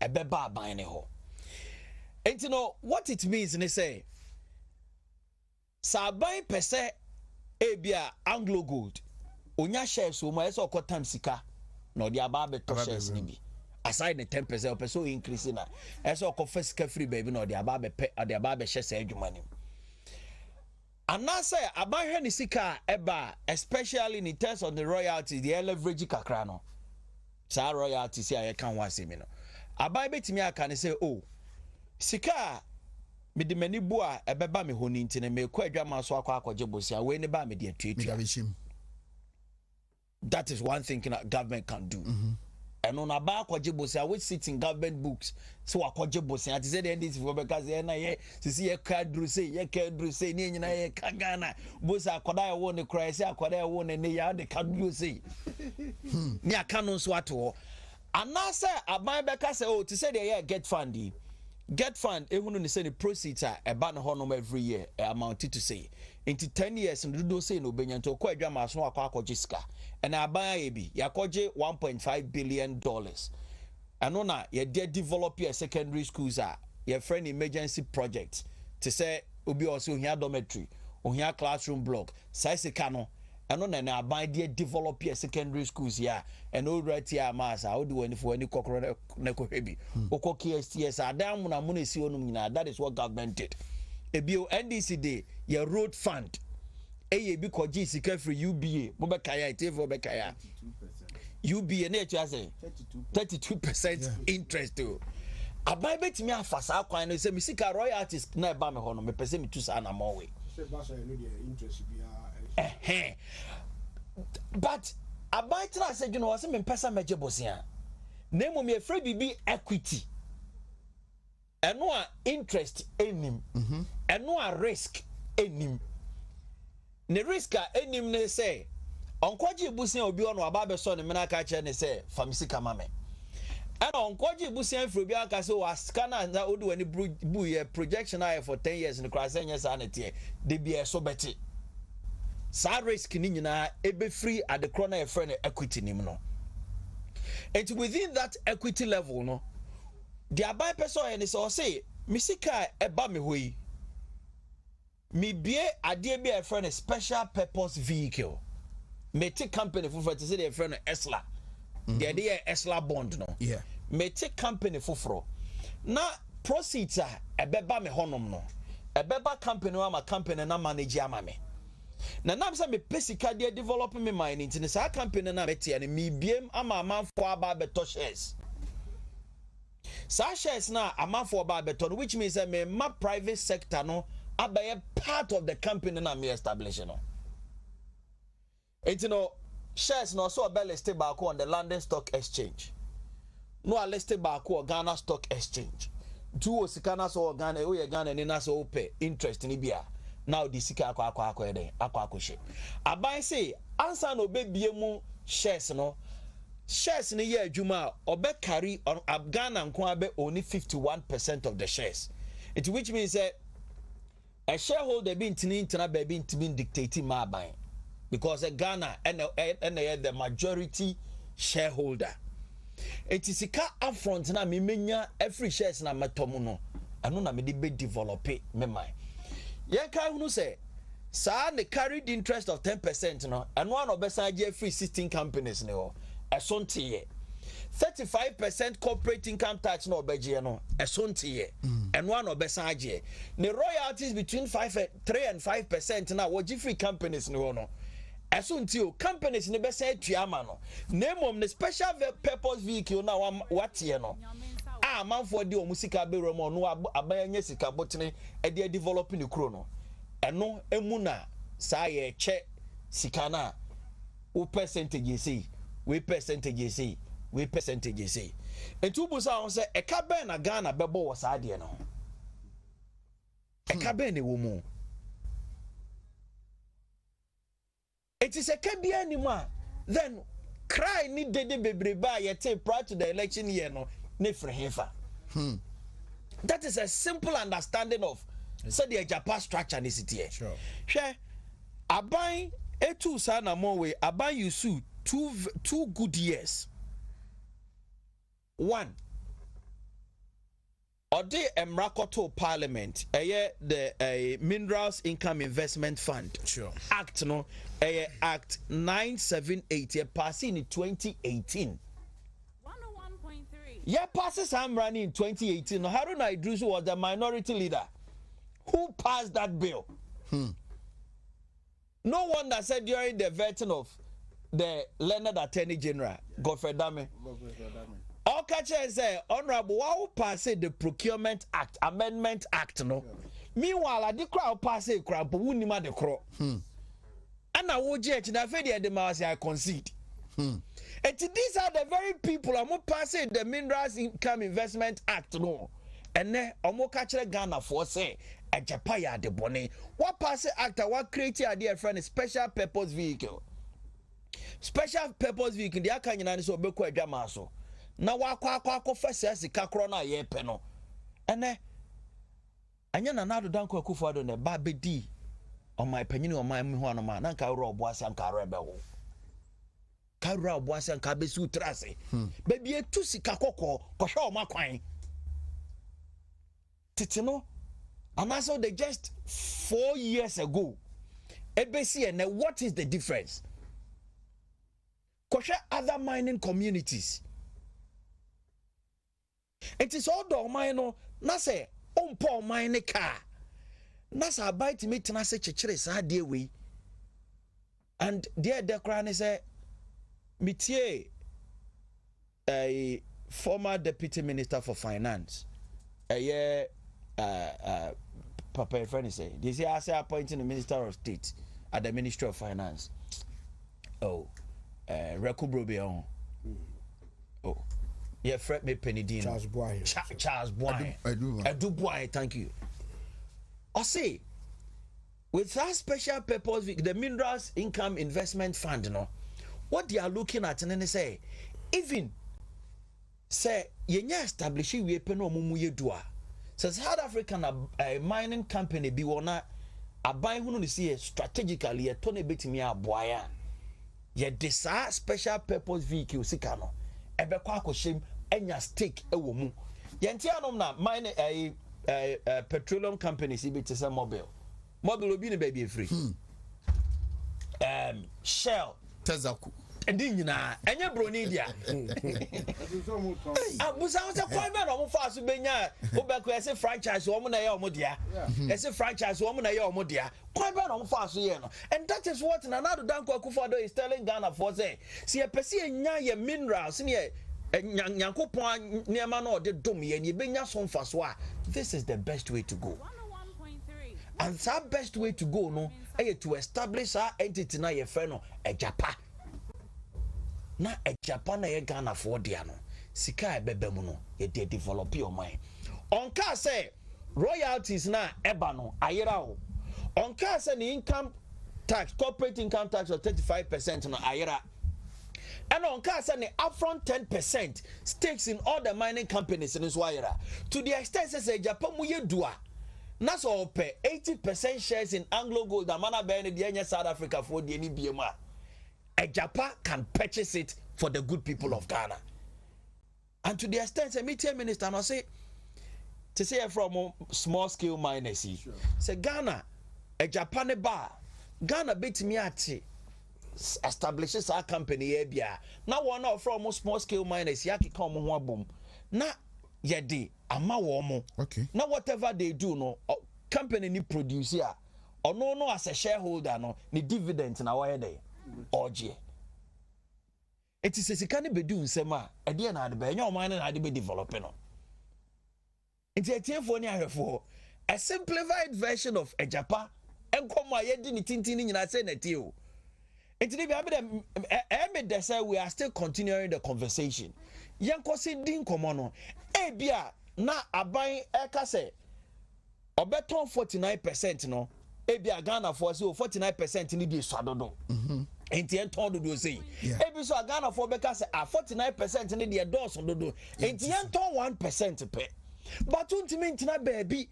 ebeba ban ne ho. And you know what it means they say sa ban pese ebia Anglo Gold onya shares so ma eso kotam sika no de aba beto shares ni bi aside the 10% person increase na eso ko sika free baby no de aba be share say adwuma ni. And now say about any sika eba, especially in terms of the royalties, the leverage kakra no. Sa royalties here I can want me no. About betimi aka say oh sika me de mani boa ebeba me honi ntine me kwa adwama so akwa akwaje bosia we ne ba me de atuatua. That is one thing that government can do. And on a back which sits in government books, so I call Jibosia. I said, this for because see a cadre say, Nina Kagana, Bosa Koda won the cry, say, Koda won and they are the cadre say. Near Canon Swato. And now, sir, I buy back, I say, oh, to say they get fundy. Get fund, even when they say the proceeds are a ban honor every year, amounted to say. Into 10 years, and do say no Benyan to quite drama, so I call Jiska. And I buy a B, Yakoje $1.5 billion. And on that, you did develop your secondary schools, your friend emergency project to say, Ubi also here dormitory, or here classroom block, size cano. And on I buy dear develop your secondary schools here and old right here mass. I would do any for any cockroach neko heavy. Oko KSTS are down when I'm gonna see on that is what government did. A bill NDC day, your road fund. A because GC for UBA, Bobakaya, Tevo Bekaya. UBA nature say 32% interest too. I buy bet me a fast out and say Missika royalties na ba me hono me pese me tu sa na more way. But I buy try say you know say me pesa meje bosia. Name me afraid be equity. And no interest enim. And no risk enim. Ne risk enim ne say onkwaji busia obi ono aba be so ne mena ka che ne say famisi mame. And onkwaji busia fro bi aka say was scanner na odu wani bu ye projection eye for 10 years in the class years anete de bi so beti. Sa risk ni nyina ebe free at the corner e friend equity nim no. And within that equity level no the abai person and say misika eba me hoi me bie ade bi e friend a special purpose vehicle me take company for to say the friend Esla the idea Esla bond no me take company for na proceeds ebeba me honom no ebeba company wa ma company na manage ama me na nam say me pesika de develop me mine into sa company na meti and me biem ama amanfo aba beto shares sa shares na amanfo aba beto which means that me ma private sector no abaye part of the company na me establishing no you know shares no so be listed back on the London Stock Exchange no a listed back on Ghana Stock Exchange two osikana so Ghana o Ghana ni na so pay interest ni bia now the sika akwa eden akwa she aban say answer no be biemu shares no shares ni ye adwuma obe carry on Ghana nko abe only 51% of the shares it which means that a shareholder be ntini ntina be ntimi dictating ma aban because Ghana and the majority shareholder. It is sika upfront na me menya every shares na metomo no. Ano na me de be develop me mai. Yen ka hunu say sa the carried interest of 10% no. Ano an obesa je free 16 companies ne ho. Esonte ye. 35% corporate income tax no obeje no. Esonte ye. Ano an obesa je. The royalties between 3 and 5% na wo free companies ne ho no. Esunti companies ne be say tuama no. Name the special purpose vehicle na what ye no. Man for the musika be romo no abanye sika botene e de develop ni kro no. Eno emuna sa ye che sika na wo percentage say, we percentage say, we percentage say. Etu busa on say e ka ben na Ghana bebo wo sa de no. E ka ben ne wo mu. It is a kabia anymore. Then cry ni dede bebreba yete prior to the election year no ne frehefa. That is a simple understanding of so the Japan structure in city. Sure. Share aban etu sana monwe aban yusu 2 good years. One, Ode Emrakoto Parliament, the Minerals Income Investment Fund. Sure. Act no, Act 978, passing in 2018. 101.3. Yeah, passes I'm running in 2018. Haruna Idrisu was the minority leader. Who passed that bill? No one that said during the vetting of the Leonard Attorney General, Godfrey Dame. All catchers say, Honorable, who passed the Procurement Act, Amendment Act, no? Yeah. Meanwhile, I declare pass a crap, but wouldn't matter the crop. And I would judge the Fedia de Mars, I concede. And these are the very people who passing the Minerals Income Investment Act, no? And then, Omo catcher Ghana for say, a Japaya de Bonnet. What pass act, what create idea for a special purpose vehicle? Special purpose vehicle, the Akanyan so Beko Jamaso. Na wakwa fese sika kro na ye pe no ene anya na nado danko akufado ne ba bedi o my panyini o my ho no ma na nka ro oboase nka ro ebe ho ka ro oboase nka be su trase ba bi etu sika kokko ko hwe o makwan titino and also they just 4 years ago ebesi ene what is the difference ko hwe other mining communities. It is all the mine no na say umpo mine car na say bite me tena say chechire sa de we and there the crown say mitie a former deputy minister for finance papa friend say this year I say appointing the minister of state at the ministry of finance Rekubrobe yeah, Fred me Penny Dean. Charles Boy. Charles Boy. Edu Boy, thank you. I say, with that special purpose, the Minerals Income Investment Fund, you know, what they are looking at, and then they say, even say, you establish we pen no mumu dua. Says South African a mining company be one a buy who see strategically a tony bit me a boy. Ye desa special purpose vehicle sikano. Ebe kwa koshim enya stake ewo mu yenti anom na mine petroleum companies ibi tese mobile obi ne baby free Shell Tezaku ndi nyina enye broni dia abusa se kwa be no mo fa so benya obeko ese franchise wo mo na ye omo dia ese franchise wo mo na ye omo dia kwa be no mo fa so ye no and that is what Nana Danko Akufo-Addo is telling Ghana for say see e pese enya ye minerals ne Yankopon niema no de dom ye ni benya so mfa so a this is the best way to go. 101.3 and that best way to go no to establish our entity na ye fe no e Japan na e Japan na ye Ghana for dia no sika e bebe mu no ye de develop your mind onka say royalties na eba no ayera o onka say the income tax corporate income tax of 35% no ayera. And on Casa upfront 10% stakes in all the mining companies in Israel. To the extent that Japan muye dua. na so pay 80% shares in Anglo Gold na mana be the South Africa for the BMA. A Japan can purchase it for the good people of Ghana. And to the extent the media minister I say to say from small scale miners say Ghana a Japan bar Ghana bit me at establishes our company here now one of from small scale miners yaki come one boom na yedi ama womo okay now whatever they do no company ni produce ya or no as a shareholder no ni dividend na why dey oje it is a sikani bedu nsema e de na ade be nya o man na ade be develop no nti etiefo ni ahwefo a simplified version of a Japan enkomo ayedi ni tintini nyina say na tie o nti bi abede de say we are still continuing the conversation yankosi din komo no e bia na aban eka say obeton 49% no e bia Ghana for say 49% ni bi swadodo enti enton dodo say e bi so Ghana for beka say 49% ni de dose dodo enti enton 1% pe but untimi ntina baby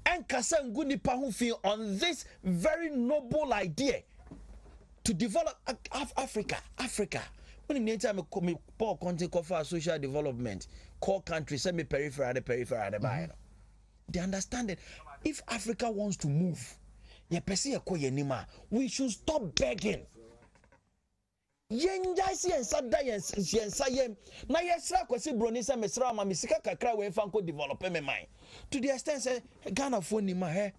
enkasa ngu nipa ho fi on this very noble idea to develop Africa. When the time me poor country for social development, core countries, semi peripheral, the buy. They understand that if Africa wants to move, we should stop begging. Yenja si ensada yensa yem na yesra kwesi broni se mesra ma misika kakra we fanko develop me mind to the extent say Ghana phone ni ma he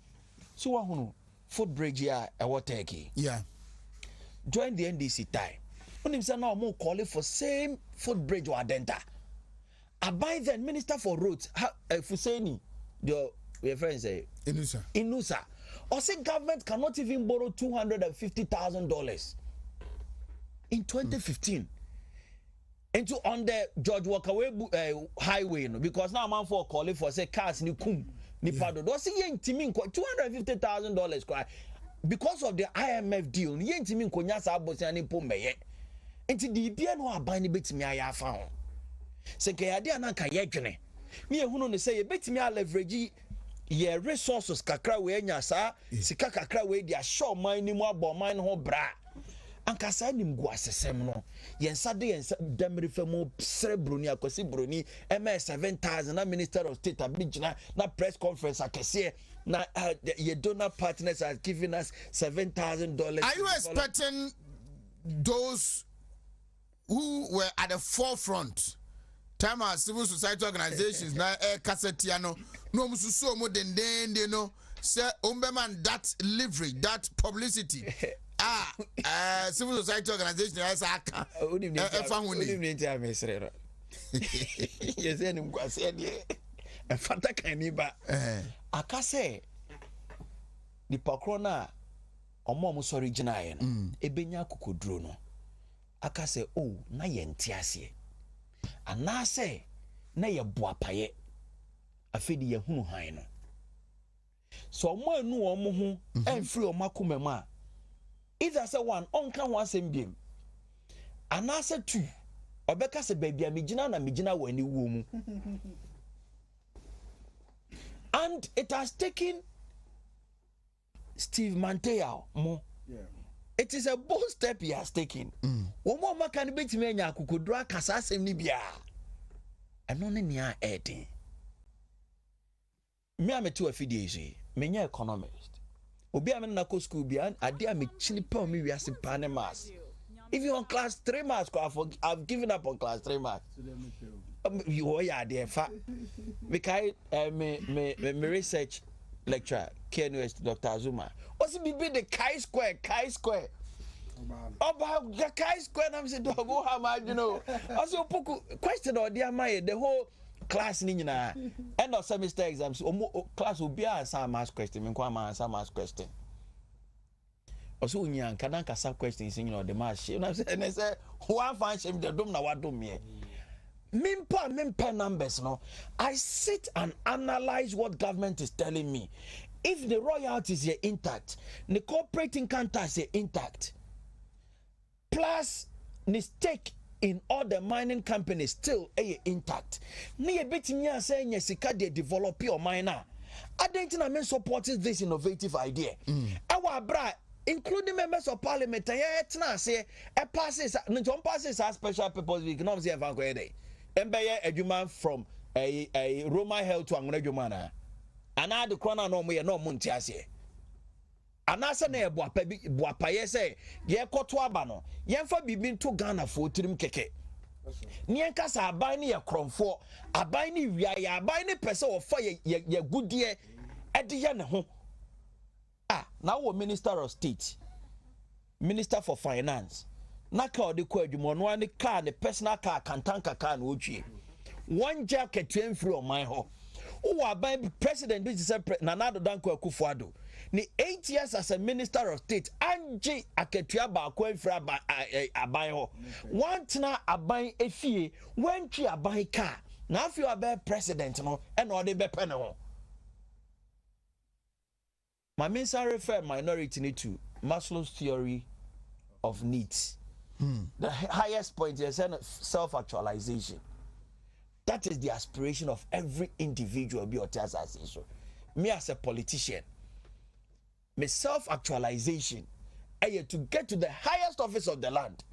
so wa hunu footbridge ya e waterki join the NDC time onim say na mo call for same footbridge wa denta abai then minister for roads Fuseni the we friends say Inusa or say government cannot even borrow $250,000 in 2015 into on the George Walker highway no because now man for calling for say cars ni kum ni pado do say yentimi $250,000 cry because of the IMF deal yentimi nkonya sa abosia ni po meye enti di bia no aban ni betimi aya fa ho se ke ade ananka ye dwene me ehunu ne say ye betimi a leverage ye resources kakra we nya sa sika kakra we dia show man ni mu abo man ho bra ankasa nim gu asesem no yensa de yensa demre famo cerebroni akosi broni ms 7,000 na minister of state abigina na press conference akese na your donor partners are giving us $7,000. Are you expecting those who were at the forefront time as civil society organizations na kasetiano no mususu mo dendende no say umbeman that livery that publicity civil society organization as aka efa huni yes eni mkwase de fata kan ni ba aka say ni pakrona omo sori gina ye no ebenya kokoduro no aka say oh na ye ntiase ana say na ye boapaye afedi ye hunu han no so omo anu omo ho enfri omo akomama either say one onka ho asem biem ana say two obeka say baby amigina na migina wani wo mu and it has taken Steve Mantea mo it is a bold step he has taken womo maka ne betimi anya akokodro akasa asem ni bia eno ne nia eden me ametu afidie me nya economist obi am na ko school bia ade am chini pa me wiase pa ne mass even on class 3 maths I've given up on class 3 maths you ya de fa me kai me research lecturer KNUS Dr. Azuma osi bibi the chi square about the chi square am say do go how much you know also poku question or dear my the whole class ni nyina end of semester exams class will be answer math question me kwa answer math question also unya kana kasa questions in the math and I say one function the dom na wadom me mimpa numbers no I sit and analyze what government is telling me. If the royalties are intact, the corporate income tax is intact, plus the stake in all the mining companies still intact. Ni ebetimi say nyesika de develop your miner. I don't think I mean supporting this innovative idea. Our bra, including members of parliament, and say a passes, no passes as special purpose. We cannot say a day. Embaye Eduman from a Roman hell to Angredumana. And I the corner no me no Muntiase. And I said, Boapaye say, ye kotwaba no, yemfa bibin to Ghana for trim keke. Niankasa abani ya kromfo, abani wiya, abani pesa of fire ye good year, ediyan ho. Now we're Minister of State, Minister for Finance. Naka odi kwa jumonwa ni car, the personal car, kantanka car n'uchi. One jacket came through my ho. Who are by President this is Nanado Danko Akufo-Addo. Ni 8 years as a Minister of State, Angie Aketua ba kwenfra aban ho. Wantna aban efie, wentwi aban car. Na afi aban president no, and odi bepe ne ho. My minister refer minority to Maslow's theory of needs. The highest point is self-actualization. That is the aspiration of every individual. Me as a politician, my self-actualization, to get to the highest office of the land.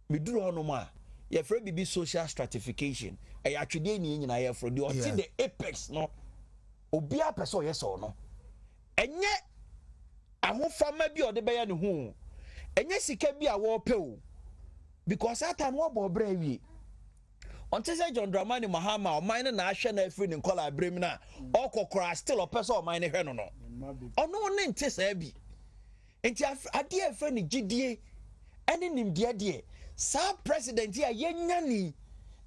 Me do no more. You have be social stratification. I actually need the apex no. Obia person yes or no. Enye ahofama bi ode beya ne hu enye sika bi a wo pe o because that time wo bo bra wi onte say John Dramani Mahama o mine na ahwe na afri ne kola abrem na okokora still o person o mine hwe no no ono ne nte sa bi enti ade afri ne gidie ene nimde ade sa president here yenyani.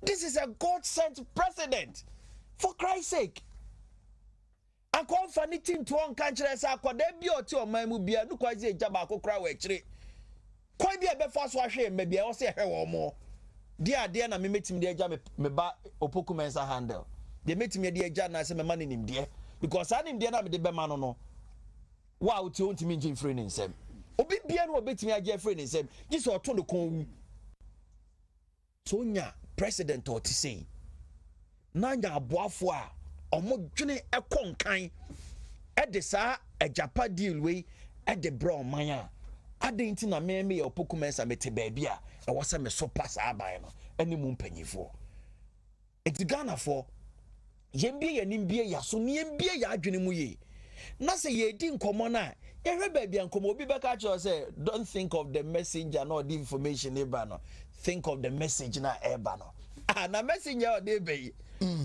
This is a God sent president, for Christ's sake. And call for anything to one country as I could be or two of my mubia, no quite a jabako cry with tree. Quite be a bit fast wash, maybe I'll say her or more. Dear, I met him dear jam me ba opokumensa handle. They met me dear Jan as a man in him dear, because I didn't dear the bemano no. Wow, to want to mean Jim Free in sem. Obi Bian bet me a Jeffrey in sem, just or to the con. Sonia, president or to say. Nanya boafwa. Omo dwene ekonkan e de sa ejapa deal we e de bro manya adenti na me opokumensa mete baabi a e wo se me so pass aban no eni mu mpanyifo enti Ghana for yembie yenimbie ya so ne yembie ya adwene mu ye na se ye di nkomo na ye hwe baabi nkomo obi beka cho say don't think of the messenger no the information eba no think of the message na eba no na messenger o de be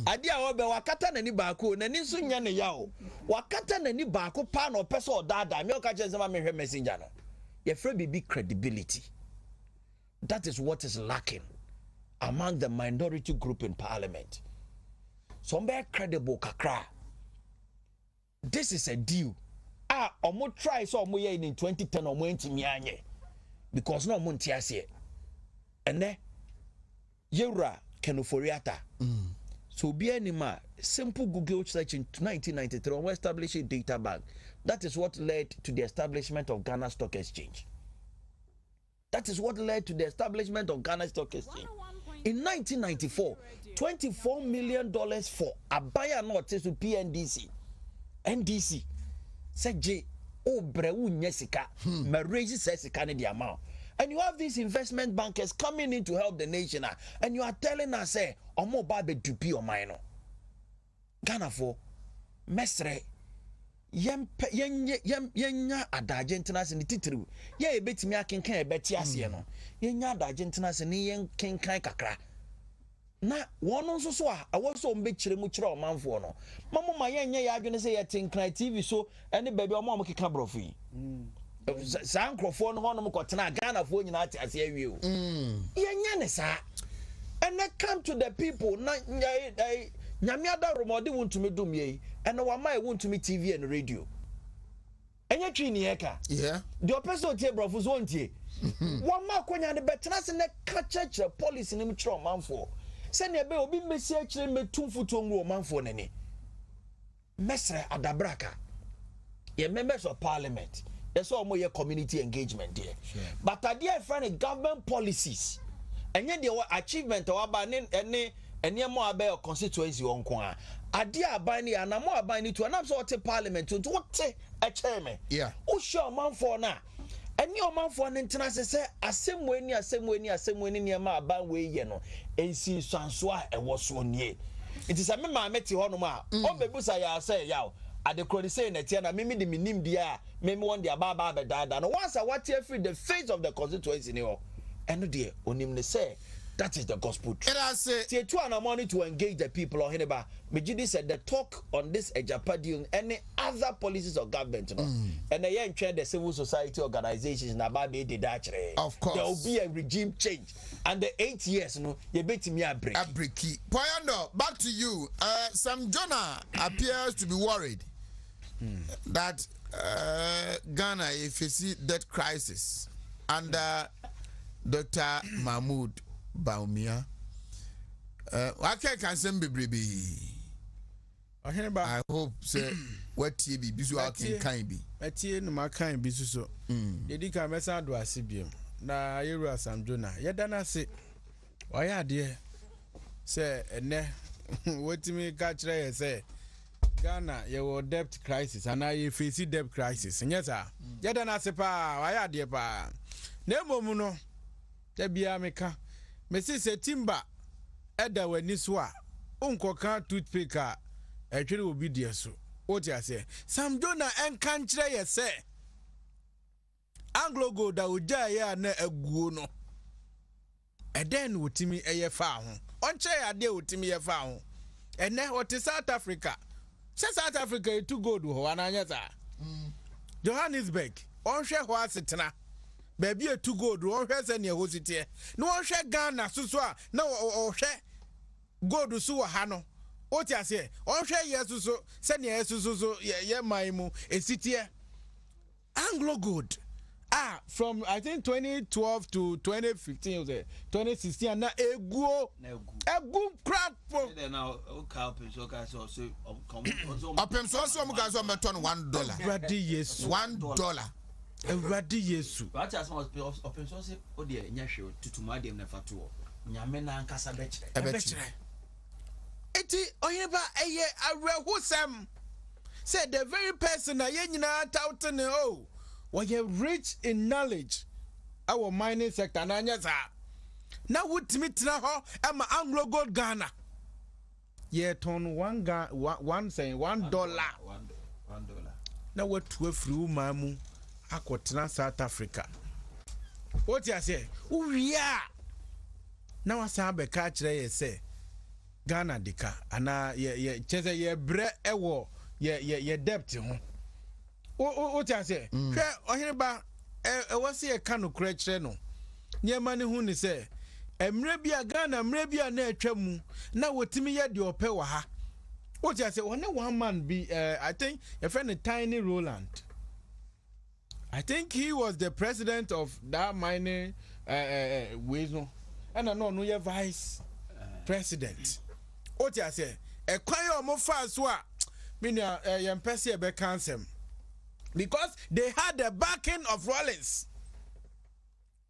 ade a obe wakata nani baako nani so nya ne yawo wakata nani baako pa na opese odada me oka chense ma mehwe messenger no ye free bibi credibility. That is what is lacking among the minority group in parliament. Some be credible kakra. This is a deal omo try so omo ye in 2010 omo ntimi anye because no omo ntiase ene yewra kenoforiata so be anima simple Google search in 1993 we established a data bank. That is what led to the establishment of Ghana Stock Exchange. That is what led to the establishment of Ghana Stock Exchange. In 1994, $24 million for Abaya North to PNDC. NDC said J o brewu nyesika me raise sesika ne the amount. And you have these investment bankers coming in to help the nation, and you are telling us, say, omo ba be dupi o mine. Ghana for mesre yenya adagentenas ni titru. Ye betimi akenkan e beti ase no. Yenya adagentenas ni yen kenkan kakra. Na wono nso so a awoso mbekire mu kire o manfo no. Mamo ma yenye ya adwene se ye tenkran TV so ene baby omo keka brofu yi. Sa nkrofo no hono mkotena Ghana fo nyina ate ase awie o yenya ne sa and come to the people na nyame ada romode wontumi dum ye and wa mai wontumi TV and radio enya twi ni eka yeah the person tie brofo so ntie wa ma konya ne betena se ne ka church policy ni mkire manfo se ne be obi mesi akire metumfuto ngu manfo nene mesre adabraka ye members of parliament. That's all more community engagement there. Sure. But I dear friend government policies. And yet the achievement of any enema abe constituency onko a ade aban ni anamo aban ni to anam so wote parliament to wote a chairman yeah wo show manfo na eni o manfo ne ntena se asemweni ne ma aban we ye no ensi swanso a ewo so nie it is a me ma meti ho no ma o bebusa ya say yaw adekroni say na tia na mimi de minim dia mimi won dia baba be dada no once what free the face of the constituency ni ho eno de onim ne say that is the gospel truth. See, two and money to engage the people on Hineba. Mejidi said the talk on this Ejapadi any other policies of government, you know, and they ain't the civil society organizations na ba did that. Of course, there will be a regime change, and the 8 years, you know, you bet me a break. Poyando, back to you. Sam Jonah appears to be worried that Ghana is facing debt crisis under Dr. Mahmoud Baumia. I can't send baby. I hope say what TV bisu akin kan bi. Etie no makan bi so. Dedi ka mesa do asibiem. Na yeru Sam Jonah. Yeda na se. Oya de say ene wetimi ka kire ye say Ghana ye wo debt crisis and ye face debt crisis. Yes sir. Yeda na se pa oya de pa. Na emomu no da bia meka mesi se timba eda wani so a onkoka toothpick a etwere obi die so oti ase Sam Jonah enka nkire ye se Anglo Gold da oja ya na aguo no eden wotimi eye fa ho onche ya de wotimi ye fa ho ene oti South Africa South Africa etu gold ho ananya za Johannesburg onhwe ho asetena baby a two gold one hwe se ne hosite no hwe Ghana susu a na hwe gold su wa ha no oti ase hwe yesusu se ne yesusu ye maimu esitie Anglo Gold from I think 2012 to 2015 was it 2016 na egu crap for now open so ka so open so mo ga so meton $1 ready yes $1 Everybody yesu. But as much open source o de nyahwe tutuma dem na fatuo. Nyame na nkasa bechere. Eti oyeba eye awrehusem. Say the very person na ye nyina tauten o. We rich in knowledge. Our mining sector na anya sa. Na wutimi tena ho ama Anglo Gold Ghana. Ye ton one saying $1. $1. Na watu afru mamu. Akotena South Africa. What you say? Uya. Na wasa be ka kire ye say Ghana dika ana ye chese ye bre ewo ye debt ho. What you say? Hwe ohireba wase ye ka no kure kire no. Nyema ne hu ni say emre bia Ghana emre bia na atwa mu na wotimi ye de ope wa ha. What you say? One man be I think your friend Tiny Roland. I think he was the president of that mining Wezo. And I know no vice president. What you say? A choir more fast wa minya yempesi be cancel. Because they had the backing of Rollins.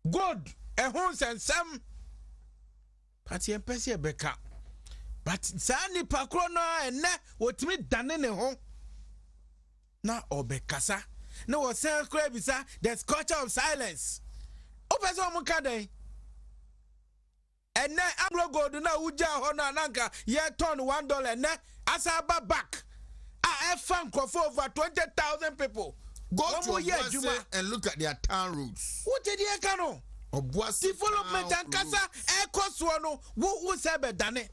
Good and homes and some but yempesi be ka. But sani pakrono and na what me dane ne ho. Na obekasa. No was saying there's culture of silence. Open some mukade. And then Anglo Gold na uja hona nanka ye turn $1 and asaba back. I found for over 20,000 people. Go to Obuasi and look at their town roads. What did you cano? Obuasi development and kasa e koswano wo sebe dane.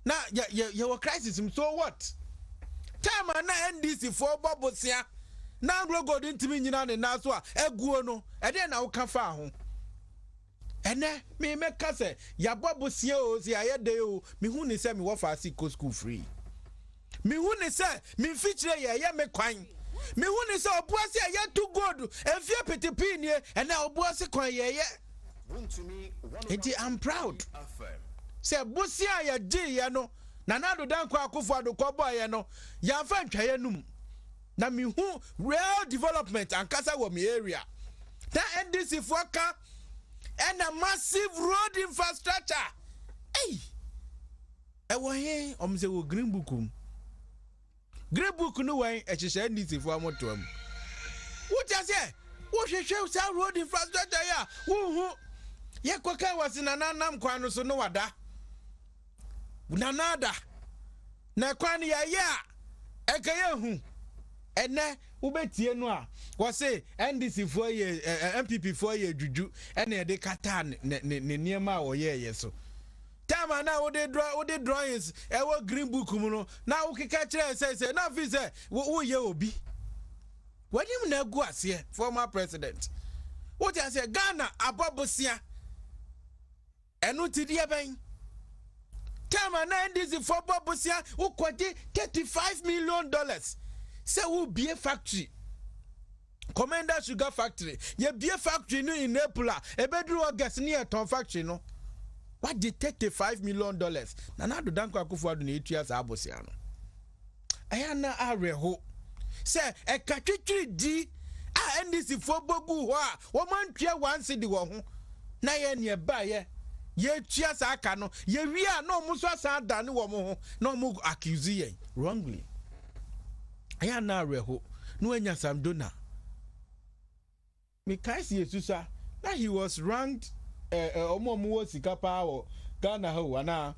Na your crisis so what? Time na NDC for Bobosia. Na Anglo Gold ntimi nyina ne naso a eguo no e de na wo ka fa ho ene me meka se ya bobosia o si ayede o me hu ni se me wo fa si school free me hu ni se me fichire ye me kwan me hu ni se obuasi ye to gold enfie petipi nie ene obuasi kwan ye I'm proud se busia ya ji ye no na nado dan kwa akofo adokọ boy ye no ya fa ntwaye num na mi hu real development and kasa wo mi area that NDC foka and a massive road infrastructure hey ɛwɔ he ɔmo sɛ wɔ green book mu green book no wɔn ɛhyehyɛ ndc fo amotoa mu wotia sɛ wohwehwɛ saa road infrastructure yɛ a wohu yɛkɔka wɔ se nananam kwan no so no wada nanada na kwan no yɛyɛ a ɛka yɛhu ɛnɛ wobɛtie no a wɔse ndc foɔ yɛ mpp foɔ yɛ dwudwu ɛna yɛde kata ne nneɛma a wɔyɛɛyɛ so time na wode drawings ɛwɔ green book mu no na wokeka kyerɛ sɛ na afi sɛ woyɛ obi wanim na agu aseɛ former president wote asɛ Ghana abɔbosia ɛno ti deɛ bɛn time na ndc foɔ bɔbosia wokɔgye $35 million sɛ wo bie factory Commander Sugar Factory ye bie factory no in April ebeduru August ni eton factory no what did $35 million na na do danko Akufo-Addo na etua sa abosia no aya na areho se ekatwitwiri di a NDC fo bogu ho a wo mantwa wansi di wo ho na ye ne ba ye tua sa aka no ye wi a na omo so asa da ne wo mo ho na omo accuse ye wrongly aya na areho no anya Samdona Mikaisi Yesusa na he was ranked omo sika power Ghana ho wana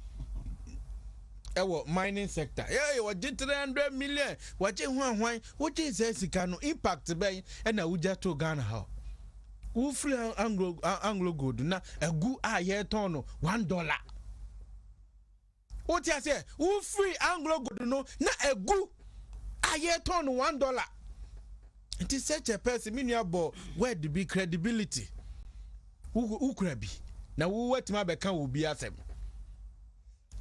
mining sector what 300 million what hwan what is sika no impact be na uja to Ghana ho wo free anglo gold na egu a ye ton no $1 what you say wo free anglo gold no na egu a ye ton no $1. It is such a person miniable where the big credibility. Who could be? Now, what my become will be asem.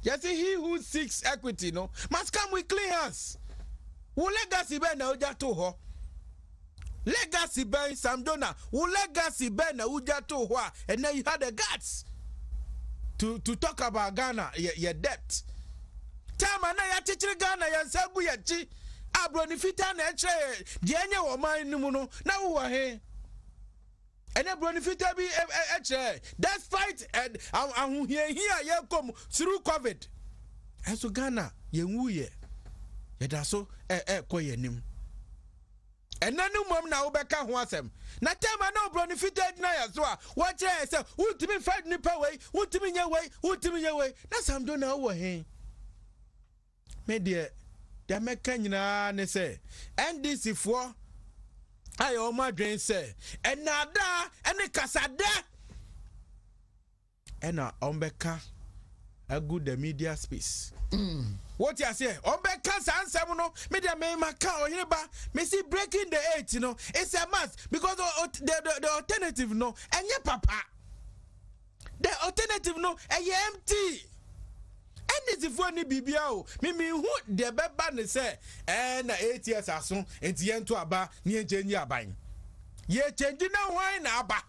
Yes, he who seeks equity, no, must come with clean hands. Who legacy ben na uja to ho? Legacy ben Samdona, who legacy ben na uja to ho? And then you had the guts to talk about Ghana, your debt. Tama na ya chichiri Ghana ya sabu ya chi. Abronifita na eche dienye wo man nimu no na wo he ene abronifita bi eche despite ahuhie hia ye kom through COVID eso Ghana ye nwuye ye da so koye nim enanu mom na wo beka ho asem na tema na abronifita na ya so a wo kire se utimi fight nipa wei utimi nye wei na Samdona wo he me de the Mekanyina ne say NDC for ayo madwen say enada ene kasada ena ombeka a good media space what you say ombeka sansem no media me maka ohireba me see breaking the eight you know it's a must because the alternative no enye papa the alternative no empty. And this for ni bibia o me hu de beba ne se na 8 years aso enti to aba ni enjenyi aban ye change na hwan na aba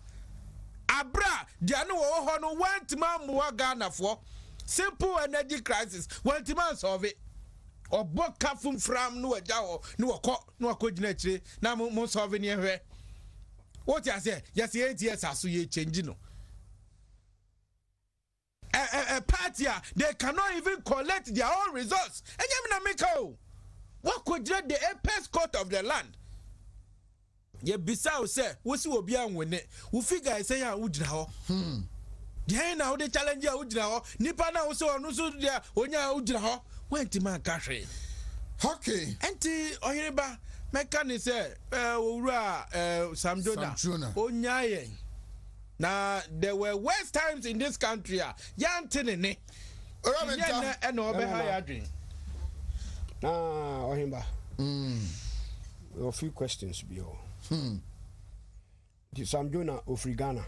abra dia no wo ho no wantima muwa Ghana for simple energy crisis wantima solve it oboka fumfram no agya ho no akogina chire na mo solve ni ehwe what you say yes 8 years aso ye change no a party, they cannot even collect their own results. And you what could the apex court of the land? Ye bisa say, we see obian win it. We figure say ya ujra. Yeah, now the challenge ya ujra. Nipa na also anusu dia onya ujra. Went man cash. Okay. Enti ohireba mekani say owura Samdona. Onyaye. Now there were worse times in this country. Yantinene. And over higher drink. Ohimba. A few questions be all. The Samdona of Ghana.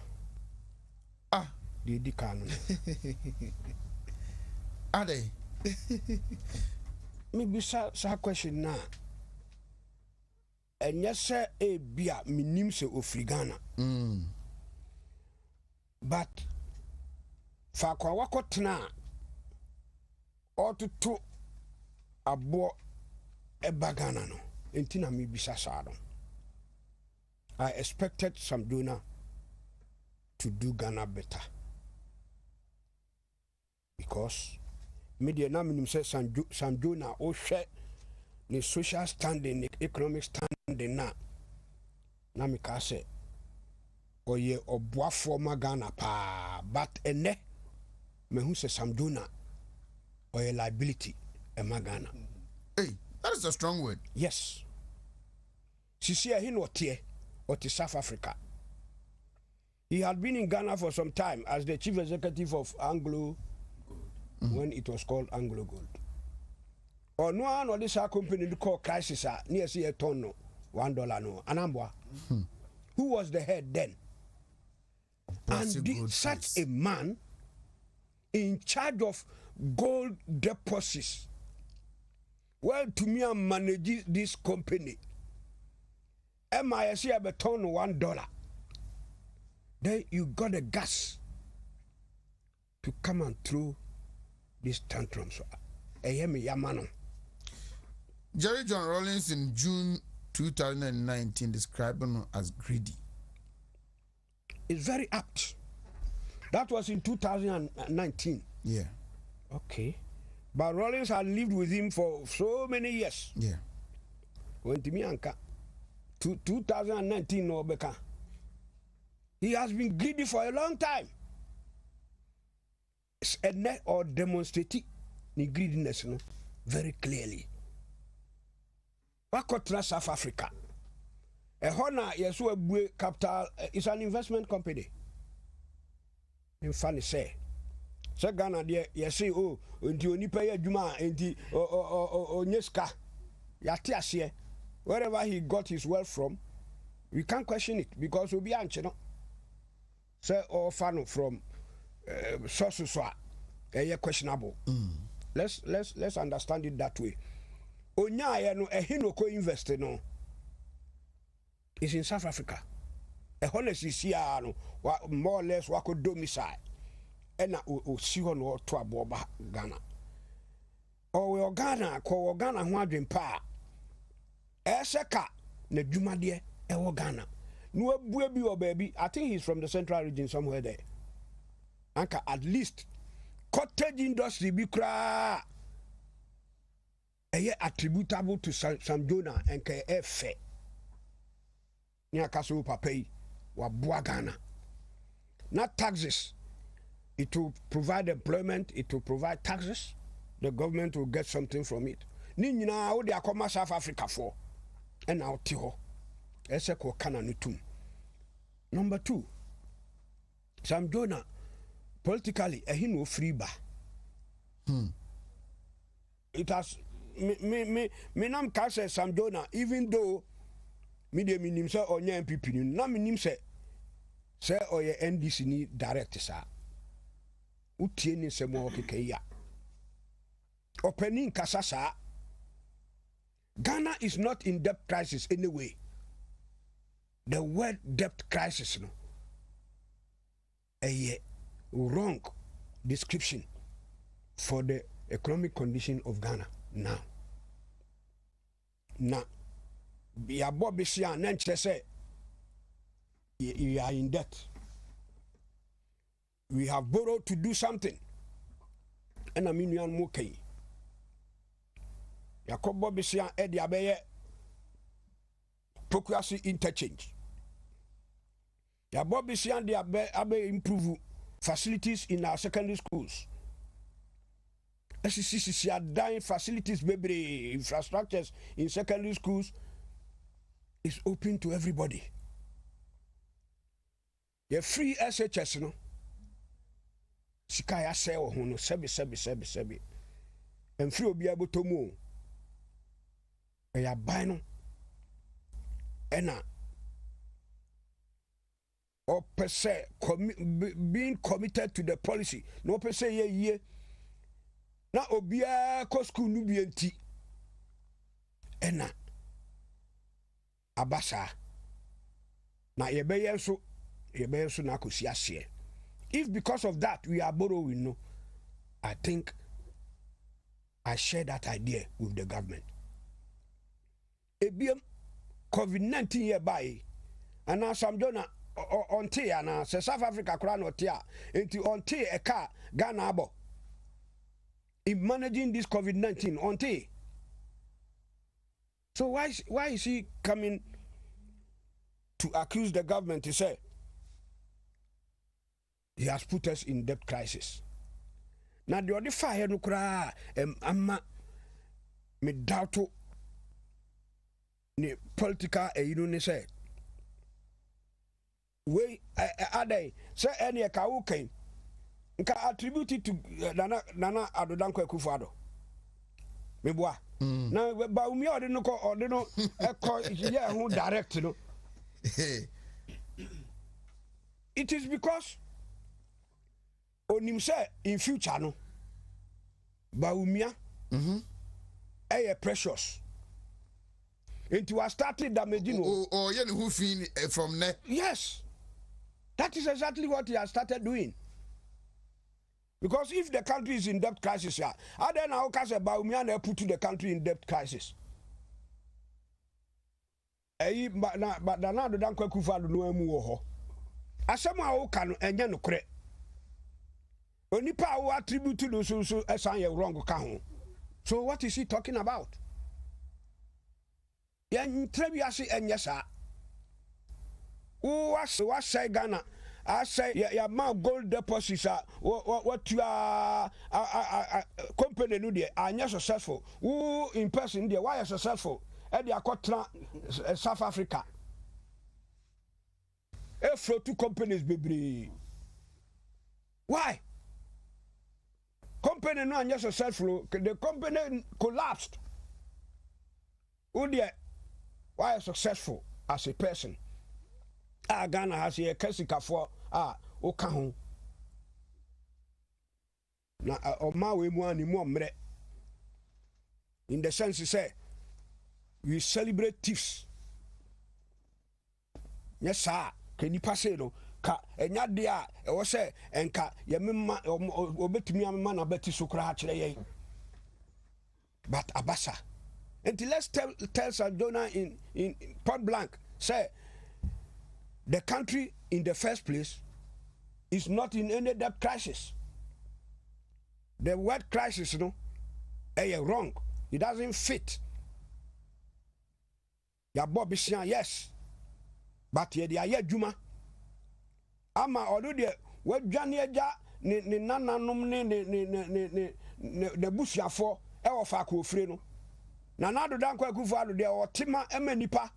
The Dikano. Are they? Maybe sa question now. And yes, sir, a beer, minimse of Ghana. But fakwa wakotna otutu abo ebagana no entina mi bisa sado. I expected Samdona to do Ghana better because media na minim say Sanjo na o hwɛ ne social standing, ne economic standing na me ka say oye oboafo ma Ghana pa, but ene me hu say Sanjo na oye liability e ma Ghana. Hey, that is a strong word. Yes. Sisi he no tie or South Africa. He had been in Ghana for some time as the chief executive of Anglo when it was called Anglo Gold. Or no one or this company called Crisis near see a ton no $1 no Anambwa. Who was the head then? And such a man in charge of gold deposits. Well, to me, I manage this company. MISC have a ton $1. Then you got the gas to come and throw these tantrums. Jerry John Rawlings in June 2019 described him as greedy. It's very apt. That was in 2019. Yeah. Okay. But Rawlings had lived with him for so many years. Yeah. Wontumi anka 2019 no beka. He has been greedy for a long time. And or demonstrating the greediness no very clearly. Wakotra South Africa. A Hona yesu abue capital is an investment company. In funny say Ghana there yesi oh nti onipa ya adwuma nti onyeska yate ase wherever he got his wealth from we can't question it because obi anche no say or fan from sources so questionable. Let's understand it that way. Onya no ehino ko invest no is in South Africa. A honestly see no more or less wako domicile. Ena o si ho no to aboba Ghana. O we Ghana ko Ghana ho adwen pa. Eseka na dwumade e wo Ghana. No abue bi o baby. I think he's from the central region somewhere there. Anka at least cottage industry bi kra eye attributable to Sanjona enka efe. Ni akaso papa yi wa boa Ghana. Not taxes. It will provide employment, it will provide taxes. The government will get something from it. Ni nyina wo de akoma South Africa for. And now tiho. Ese ko kana nutum. Number 2. Sanjona politically he no free ba. It has me nam ka say Sanjona even though me de minim say onye MPP ni na minim say oye NDC ni direct sa. Utie ni semo keke ya. Opening kasasa. Ghana is not in debt crisis anyway. The word debt crisis no. A wrong description for the economic condition of Ghana now. Now, ya Bobby Sia Nenche say you are in debt. We have borrowed to do something. And I mean, you are okay. Yakob Bobby Sia Eddie Abeye procuracy interchange. Ya Bobby Sia the Abe improve facilities in our secondary schools. SCCC are dying facilities, baby, infrastructures in secondary schools is open to everybody. The free SHS, no. Sikaya say oh no sebi. And free obi able to move. E ya buy no. Ena. Or per se being committed to the policy. No per se ye. Na obia ko school nu bi enti. Ena. Abasa. Na yebeye so na akosi ase. If because of that we are borrowing, no, I think I share that idea with the government. Ebiam COVID-19 year by, and now some donor on tea and South Africa crown or tea into on tea a car Ghana abo. in managing this COVID-19 until. So why is he coming to accuse the government to say he has put us in debt crisis? Now the other fire no kra amma me doubt ni political ne say we adai say any ka wuken nka attribute to nana adodanko akufado me boa na ba umi ode no eko ye hu direct no. It is because onim say in future no ba umia precious into a started damaging who feel from there. Yes, that is exactly what he has started doing. Because if the country is in debt crisis, then how can Baumia put the country in debt crisis? But now the Danko Kufa no emu asema wo kan enye no kre onipa wo attribute to so esan ye wrong ka ho. So what is he talking about? Yan trebiase enye sa wo say Ghana I say ya ma gold deposits what you are company no dey anya successful who in person there why successful e dey akotra South Africa flow two companies bebre. Why? Company no anya successful, the company collapsed. Why successful as a person? Ghana has a kesika for okahu. Na oma we mu ani mu omre. In the sense you say we celebrate thieves. Yes sir. Can you pass it? Ka enya dia e wo se enka ye mema obetumi amema na beti sukra akire ye. But abasa. And let's tell Sandona in point blank say the country in the first place is not in any debt crisis. The word crisis, wrong. It doesn't fit. Ya Bobby yes. But ye dia juma. Ama odo de wadwane agya ne nananom ne busuafo e wo fa ko ofire no. Na nado danko akufo ado de otima ema nipa.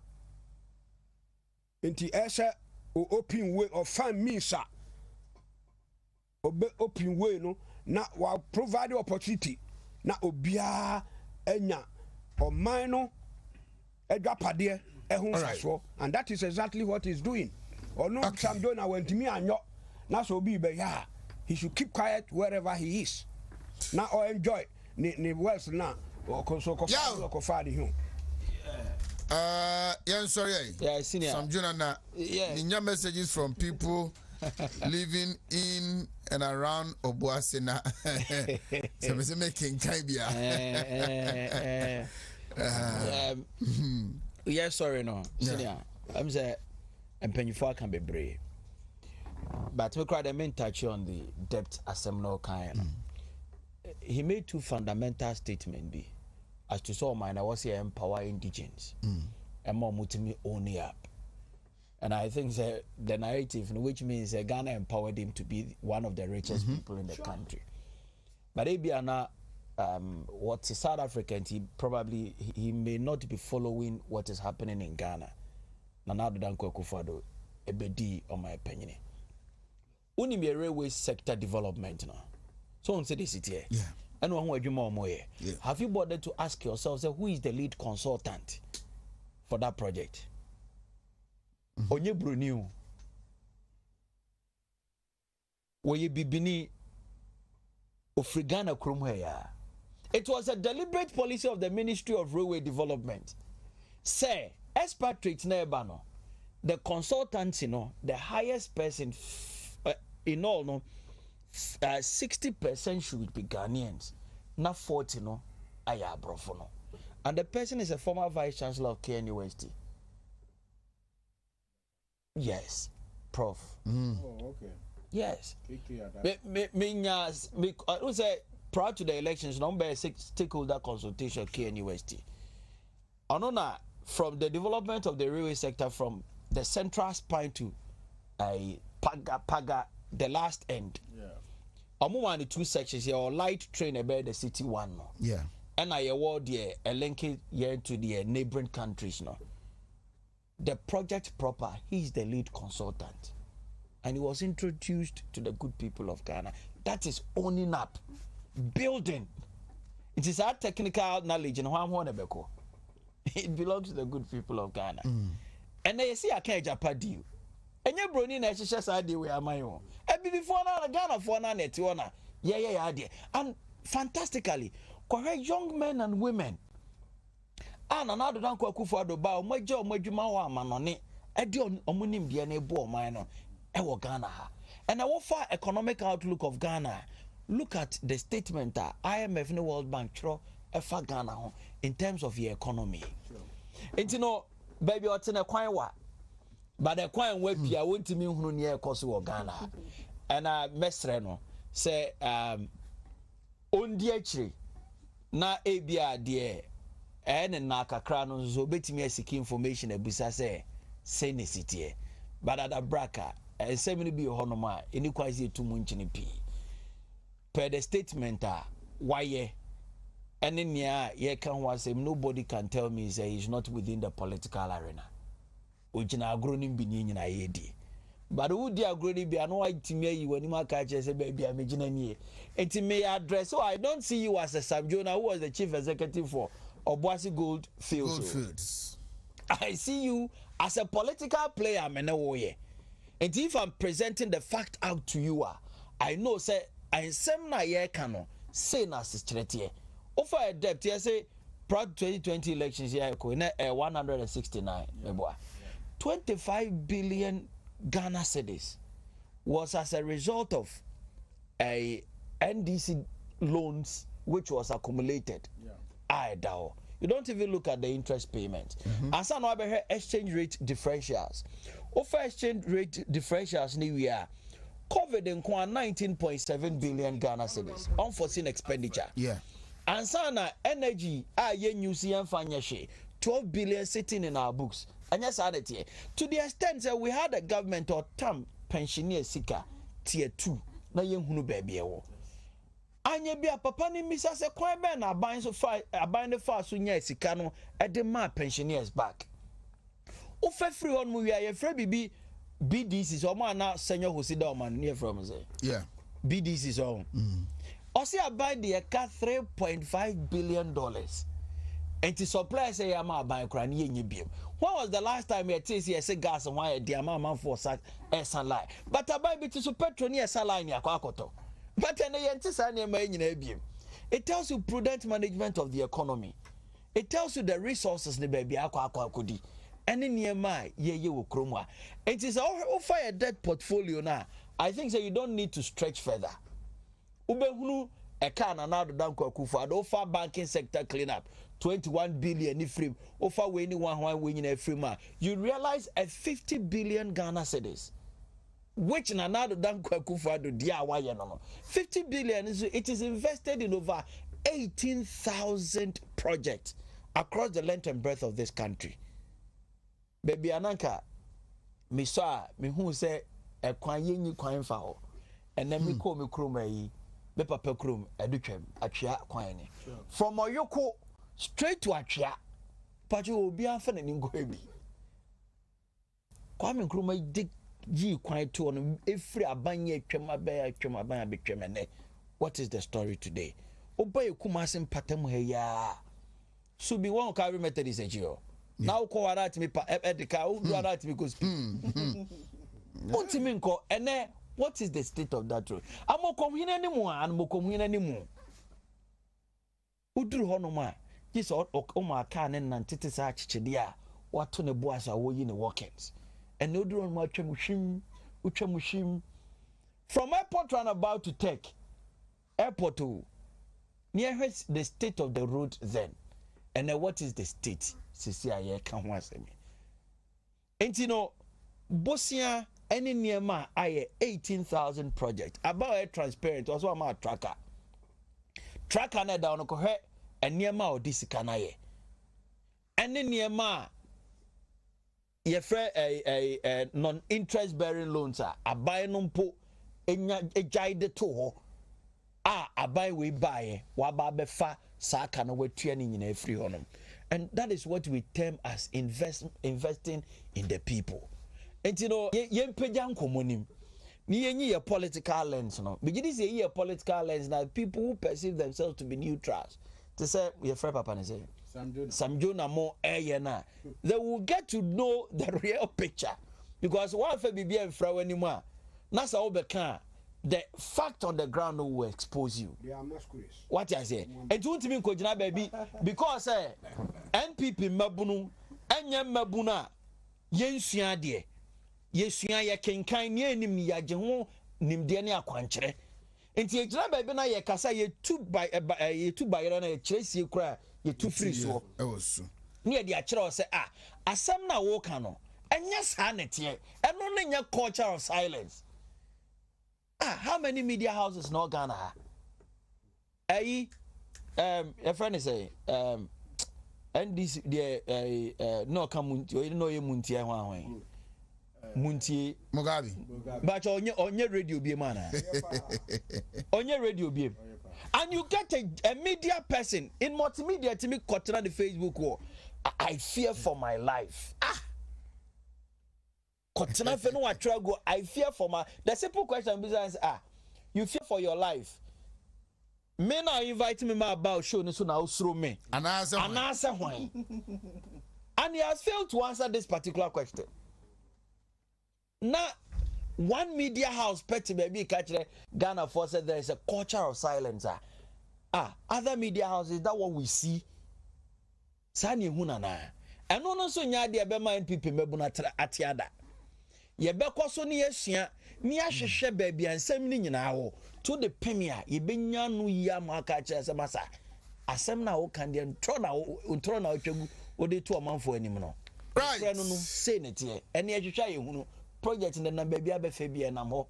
Enti ese o open way or find means obe open way no na wa provide opportunity na obia enya o man no edwapade ehun saso, and that is exactly what he's doing. Or no Sam Dona went to me and na so be ya he should keep quiet wherever he is. Now or enjoy ni wealth now or so ko fa him. Yeah, sorry. Yeah, senior. Some Jonah, yeah. Messages from people living in and around Obuasena. So making Kaibia. Yeah, sorry, no. Senior, I'm saying, and Pennyfall can be brave. But we cried a main touch on the debt assembly kind. He made two fundamental statements. As to so mine, I was here empower indigents and more Wontumi own it up. And I think the narrative, which means Ghana empowered him to be one of the richest people in the country. But Abiana, what is South African, he may not be following what is happening in Ghana. Nanado Danko Akufo-Addo, ebedi on my opinion. Unimi railway sector development now. So on say this it here. Yeah. Have you bothered to ask yourself, who is the lead consultant for that project? Onye Bruniu. Woye Bibini Ofrigana Krumheya. It was a deliberate policy of the Ministry of Railway Development. Say, expatriates Nebano, the consultants, the highest person in all, 60% should be Ghanaians, not 40, Aya Brofono. And the person is a former vice chancellor of KN University. Yes, Prof. Oh, okay. Yes. prior to the elections, number 6 stakeholder consultation KNUST. Anona from the development of the railway sector from the central spine to Paga, the last end. Yeah. One the 2 sections here, or light train about the city one. No. Yeah. And I award a link here to the neighboring countries. No. The project proper, he is the lead consultant. And he was introduced to the good people of Ghana. That is owning up, building. It is our technical knowledge in Huamhuanebeko. It belongs to the good people of Ghana. And they see I can't Japadi. And you're bringing a side way am I on. And before now, Ghana for now, yeah. And fantastically, correct young men and women. And another than Kwakufado Bao, my job, my Jumawa Manoni, Edion Omunim Bianebo Minor, Ewo Ghana. And our far economic outlook of Ghana, look at the statement that IMF and the World Bank throw Efa Ghana in terms of the economy. And you know, baby, what's in a quite but the quite way Pia went to me who near Kosovo Ghana. And Mesreno say, Ondiachri na ABR dear. And na kakra no so betimi asiki information abusa say ne city but at abraka semini bi honoma eni kwase etumu nchini pi per the statement why any near ye can was nobody can tell me say he's not within the political arena ojina agronim bi ni nyina yedi but who di agronim bi ano itimi yi wani maka che say baby amegina nie etimi address so I don't see you as a Samjona who was the chief executive for Obuasi Gold Fields. I see you as a political player, Menewoye. And if I'm presenting the fact out to you, I know, say, I am na ye cano, say na sistretier. Offer a debt, yes, say, proud 2020 elections here, 169. 25 billion Ghana cedis was as a result of a NDC loans which was accumulated. You don't even look at the interest payment. And some other exchange rate differentials. Over exchange rate differentials, new year, COVID in 19.7 billion Ghana cedis, unforeseen expenditure. Yeah. And some energy, you see, 12 billion sitting in our books. And yes, to the extent that we had a government or term pensioner seeker tier 2, na yenhunu baby. Anya bia papa ni misa se kwan be na aban so fa aban ne fa so nya sika no e de ma pensioners back o fa free on mu wi aye fra bibi BDC so ma na senior hosida o man near from say yeah BDC so o se aban de ka 3.5 billion dollars enti supply say ya ma aban kra ne yenye biem. When was the last time you say say gas and why the amount for sack sunlight but aban bi to so petrol ne sunlight ni akwakoto. But it tells you prudent management of the economy. It tells you the resources ne baby akwa any near my ye wo kromwa. It is all fire debt portfolio now. I think so you don't need to stretch further. Ubehunu a can another down kwakufa offer banking sector cleanup 21 billion if free offer winning one winning a free man. You realize a 50 billion Ghana cedis. Which in another damn Kwakufado DIY no 50 billion it is invested in over 18,000 projects across the length and breadth of this country. Baby Ananka, me saw me who say a kwan kwan fa and then me call me kroma yi me papa krom educhem atwea kwan ni from Oyoko straight to atwea pacho obi afa na ningo ebi kwa me kroma dig G quite to on every abanye twema betwemene. What is the story today? Obey kumasim patem heya. So be one carry method is a geo. Now call at me edika who do at me goes. What mean call and what is the state of that road? I'm more commune anymore and more commune anymore. Who drew honoma? This or Oma can and antitisa chidia. What to the boys are in the walk-ins. And no drone uchemushim from airport run about to take airport to near the state of the road then and then what is the state CCIA can once me and you know Bosia any near my 18,000 project about a transparent also my tracker track na down ko hwe eniema odi sika na ye ene niema ye frɛ non interest bearing loans aban no mpo enya ejaide to ho aban we buy wa ba befa saa ka na watua ni nyina free honom. And that is what we term as investing in the people. And you know, yempeja nkomonim. Ni yenyi ye political lens no. Begin say ye political lens now people who perceive themselves to be neutrals. To say your friend papa ne say Sam Jonah mo na. They will get to know the real picture because one fe bibia enfra wanima. Na sa obeka the fact on the ground will expose you. They are masquerades. What I say? And you me ko jina baby because NPP mabunu enye mabuna yensua de yesua ye kenkan ne anim ni yagye ho nimde ne akwankyere enti ye jina baby na ye kasa ye tu by na ye kyerɛsie kura ye tu free so ewosu ne ye de akyerɛ say asɛm na wo ka no enye saa nete eno ne nya culture of silence. How many media houses in Ghana? A friend is say and this the no come you know you muntie hwan muntie Mugabe but on your radio be man on your radio be and you get a media person in multimedia to me cutting on the Facebook wall. I fear for my life. I fear for my. The simple question is, you fear for your life. Men are inviting me about show so now through me. And answer why. And he has failed to answer this particular question. Now, one media house petty baby catch Ghana for said there is a culture of silence. Other media houses that what we see. Sani hunana. And no so nya de be mind people mebuna atiada. Yebekɔ so ne yɛsua ne yɛhwehwɛ baabi ansɛm ne nyinaa ho to the premier yɛbɛnya no yia ma aka kyerɛ sɛ masa asɛm na wo kan deɛ ntro na wotwagu wode to ɔmanfo anim no right no sei ne teɛ ɛne yɛhwehwɛ yɛhunu project ne na baabi abɛfa bi ɛnam hɔ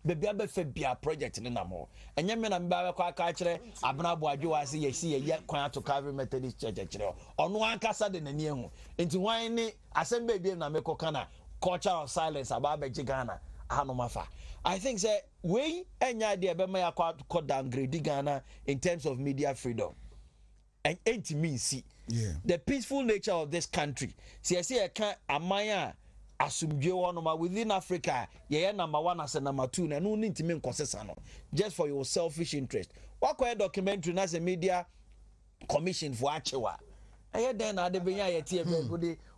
baabi abɛfa bia project ne nam hɔ ɛnyɛ me na mba bɛkɔ aka kyerɛ abena boadwo ase yɛsi yɛyɛ kwan ato Calvary Methodist Church kyerɛ ɔno ankasa de n'ani ehu enti hwan ne asɛm baabi na mekɔ kana culture of silence about Ghana. I think say we any idea about my downgrade Ghana in terms of media freedom. And ain't me see the peaceful nature of this country. See, I see I can't amaya assume within Africa, yeah, number one as a number two, and no need to mean concession just for your selfish interest. What kind of documentary as a media commission for Achewa? I then I de benya ye tie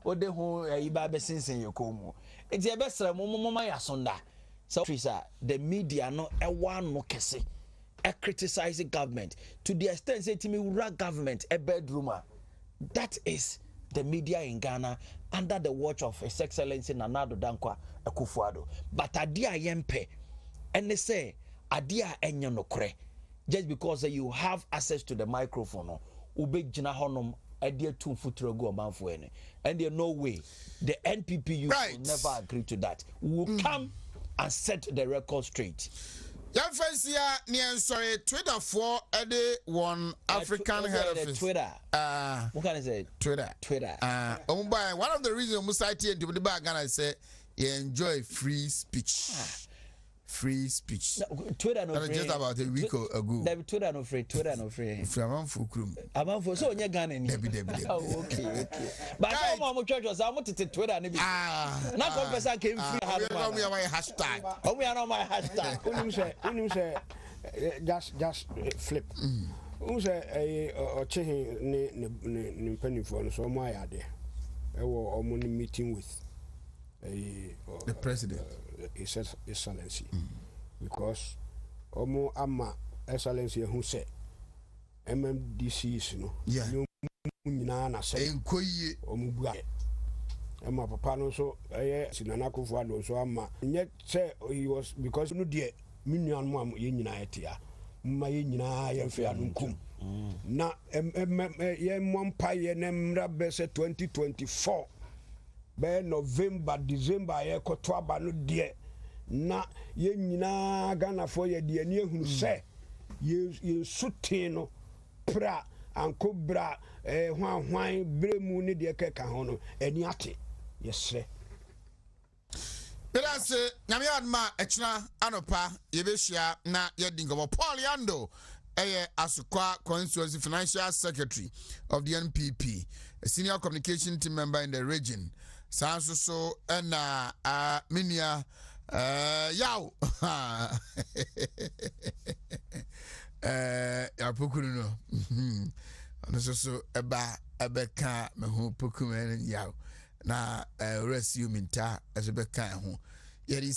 ode ho iba be sinsen ye komu enti e be sra mama ya sonda so the media no e wan no kese e criticize the government to the extent say timi wura government a bedroom that is the media in Ghana under the watch of His Excellency Nana Addo Dankwa Akufo-Addo but ade a yempe ene say ade a enye no kore just because you have access to the microphone no ubegyina honom idea to futuro go manfo ene and there no way the NPP will never agree to that. We will come and set the record straight. Yan fancy sorry Twitter for one African head of Twitter. What can I say? Twitter. One of the reasons Musati and the bag and I say you enjoy free speech. Free speech. No, Twitter no free. Just about a week ago. Twitter no free. From Fukrum. I'm for so Ghana. Oh, okay. But I'm church was I'm to Twitter. Not person came free. We are my hashtag. Oh, we are on my hashtag. When you say just flip. Who say a chehin penny for so my idea. I was meeting with the president. His Excellency, because Omo Ama Excellency who said MMDC no na say enkoye omubua Emma papa no so Sinana Akufo-Addo so ama yet say he was because no dear minion mom ye nyina etia ma ye nyina ye fe adunkum na ye mompa ye nemra be se 2024 be November December ye koto aba no de na ye nyina Ghana for ye de ani ehunu se ye sutin no pra anko bra hwan bremu ne de keka ho no ani ate yesre Belase nyame ma echna anopa yebehia na yedingo Paul Yando Asukwa Constituency Financial Secretary of the NPP, a senior communication team member in the region. Sanso so na minia yaw apokunu no ono so eba me ho pokumen yaw na resiu minta as ebe kan ho yeri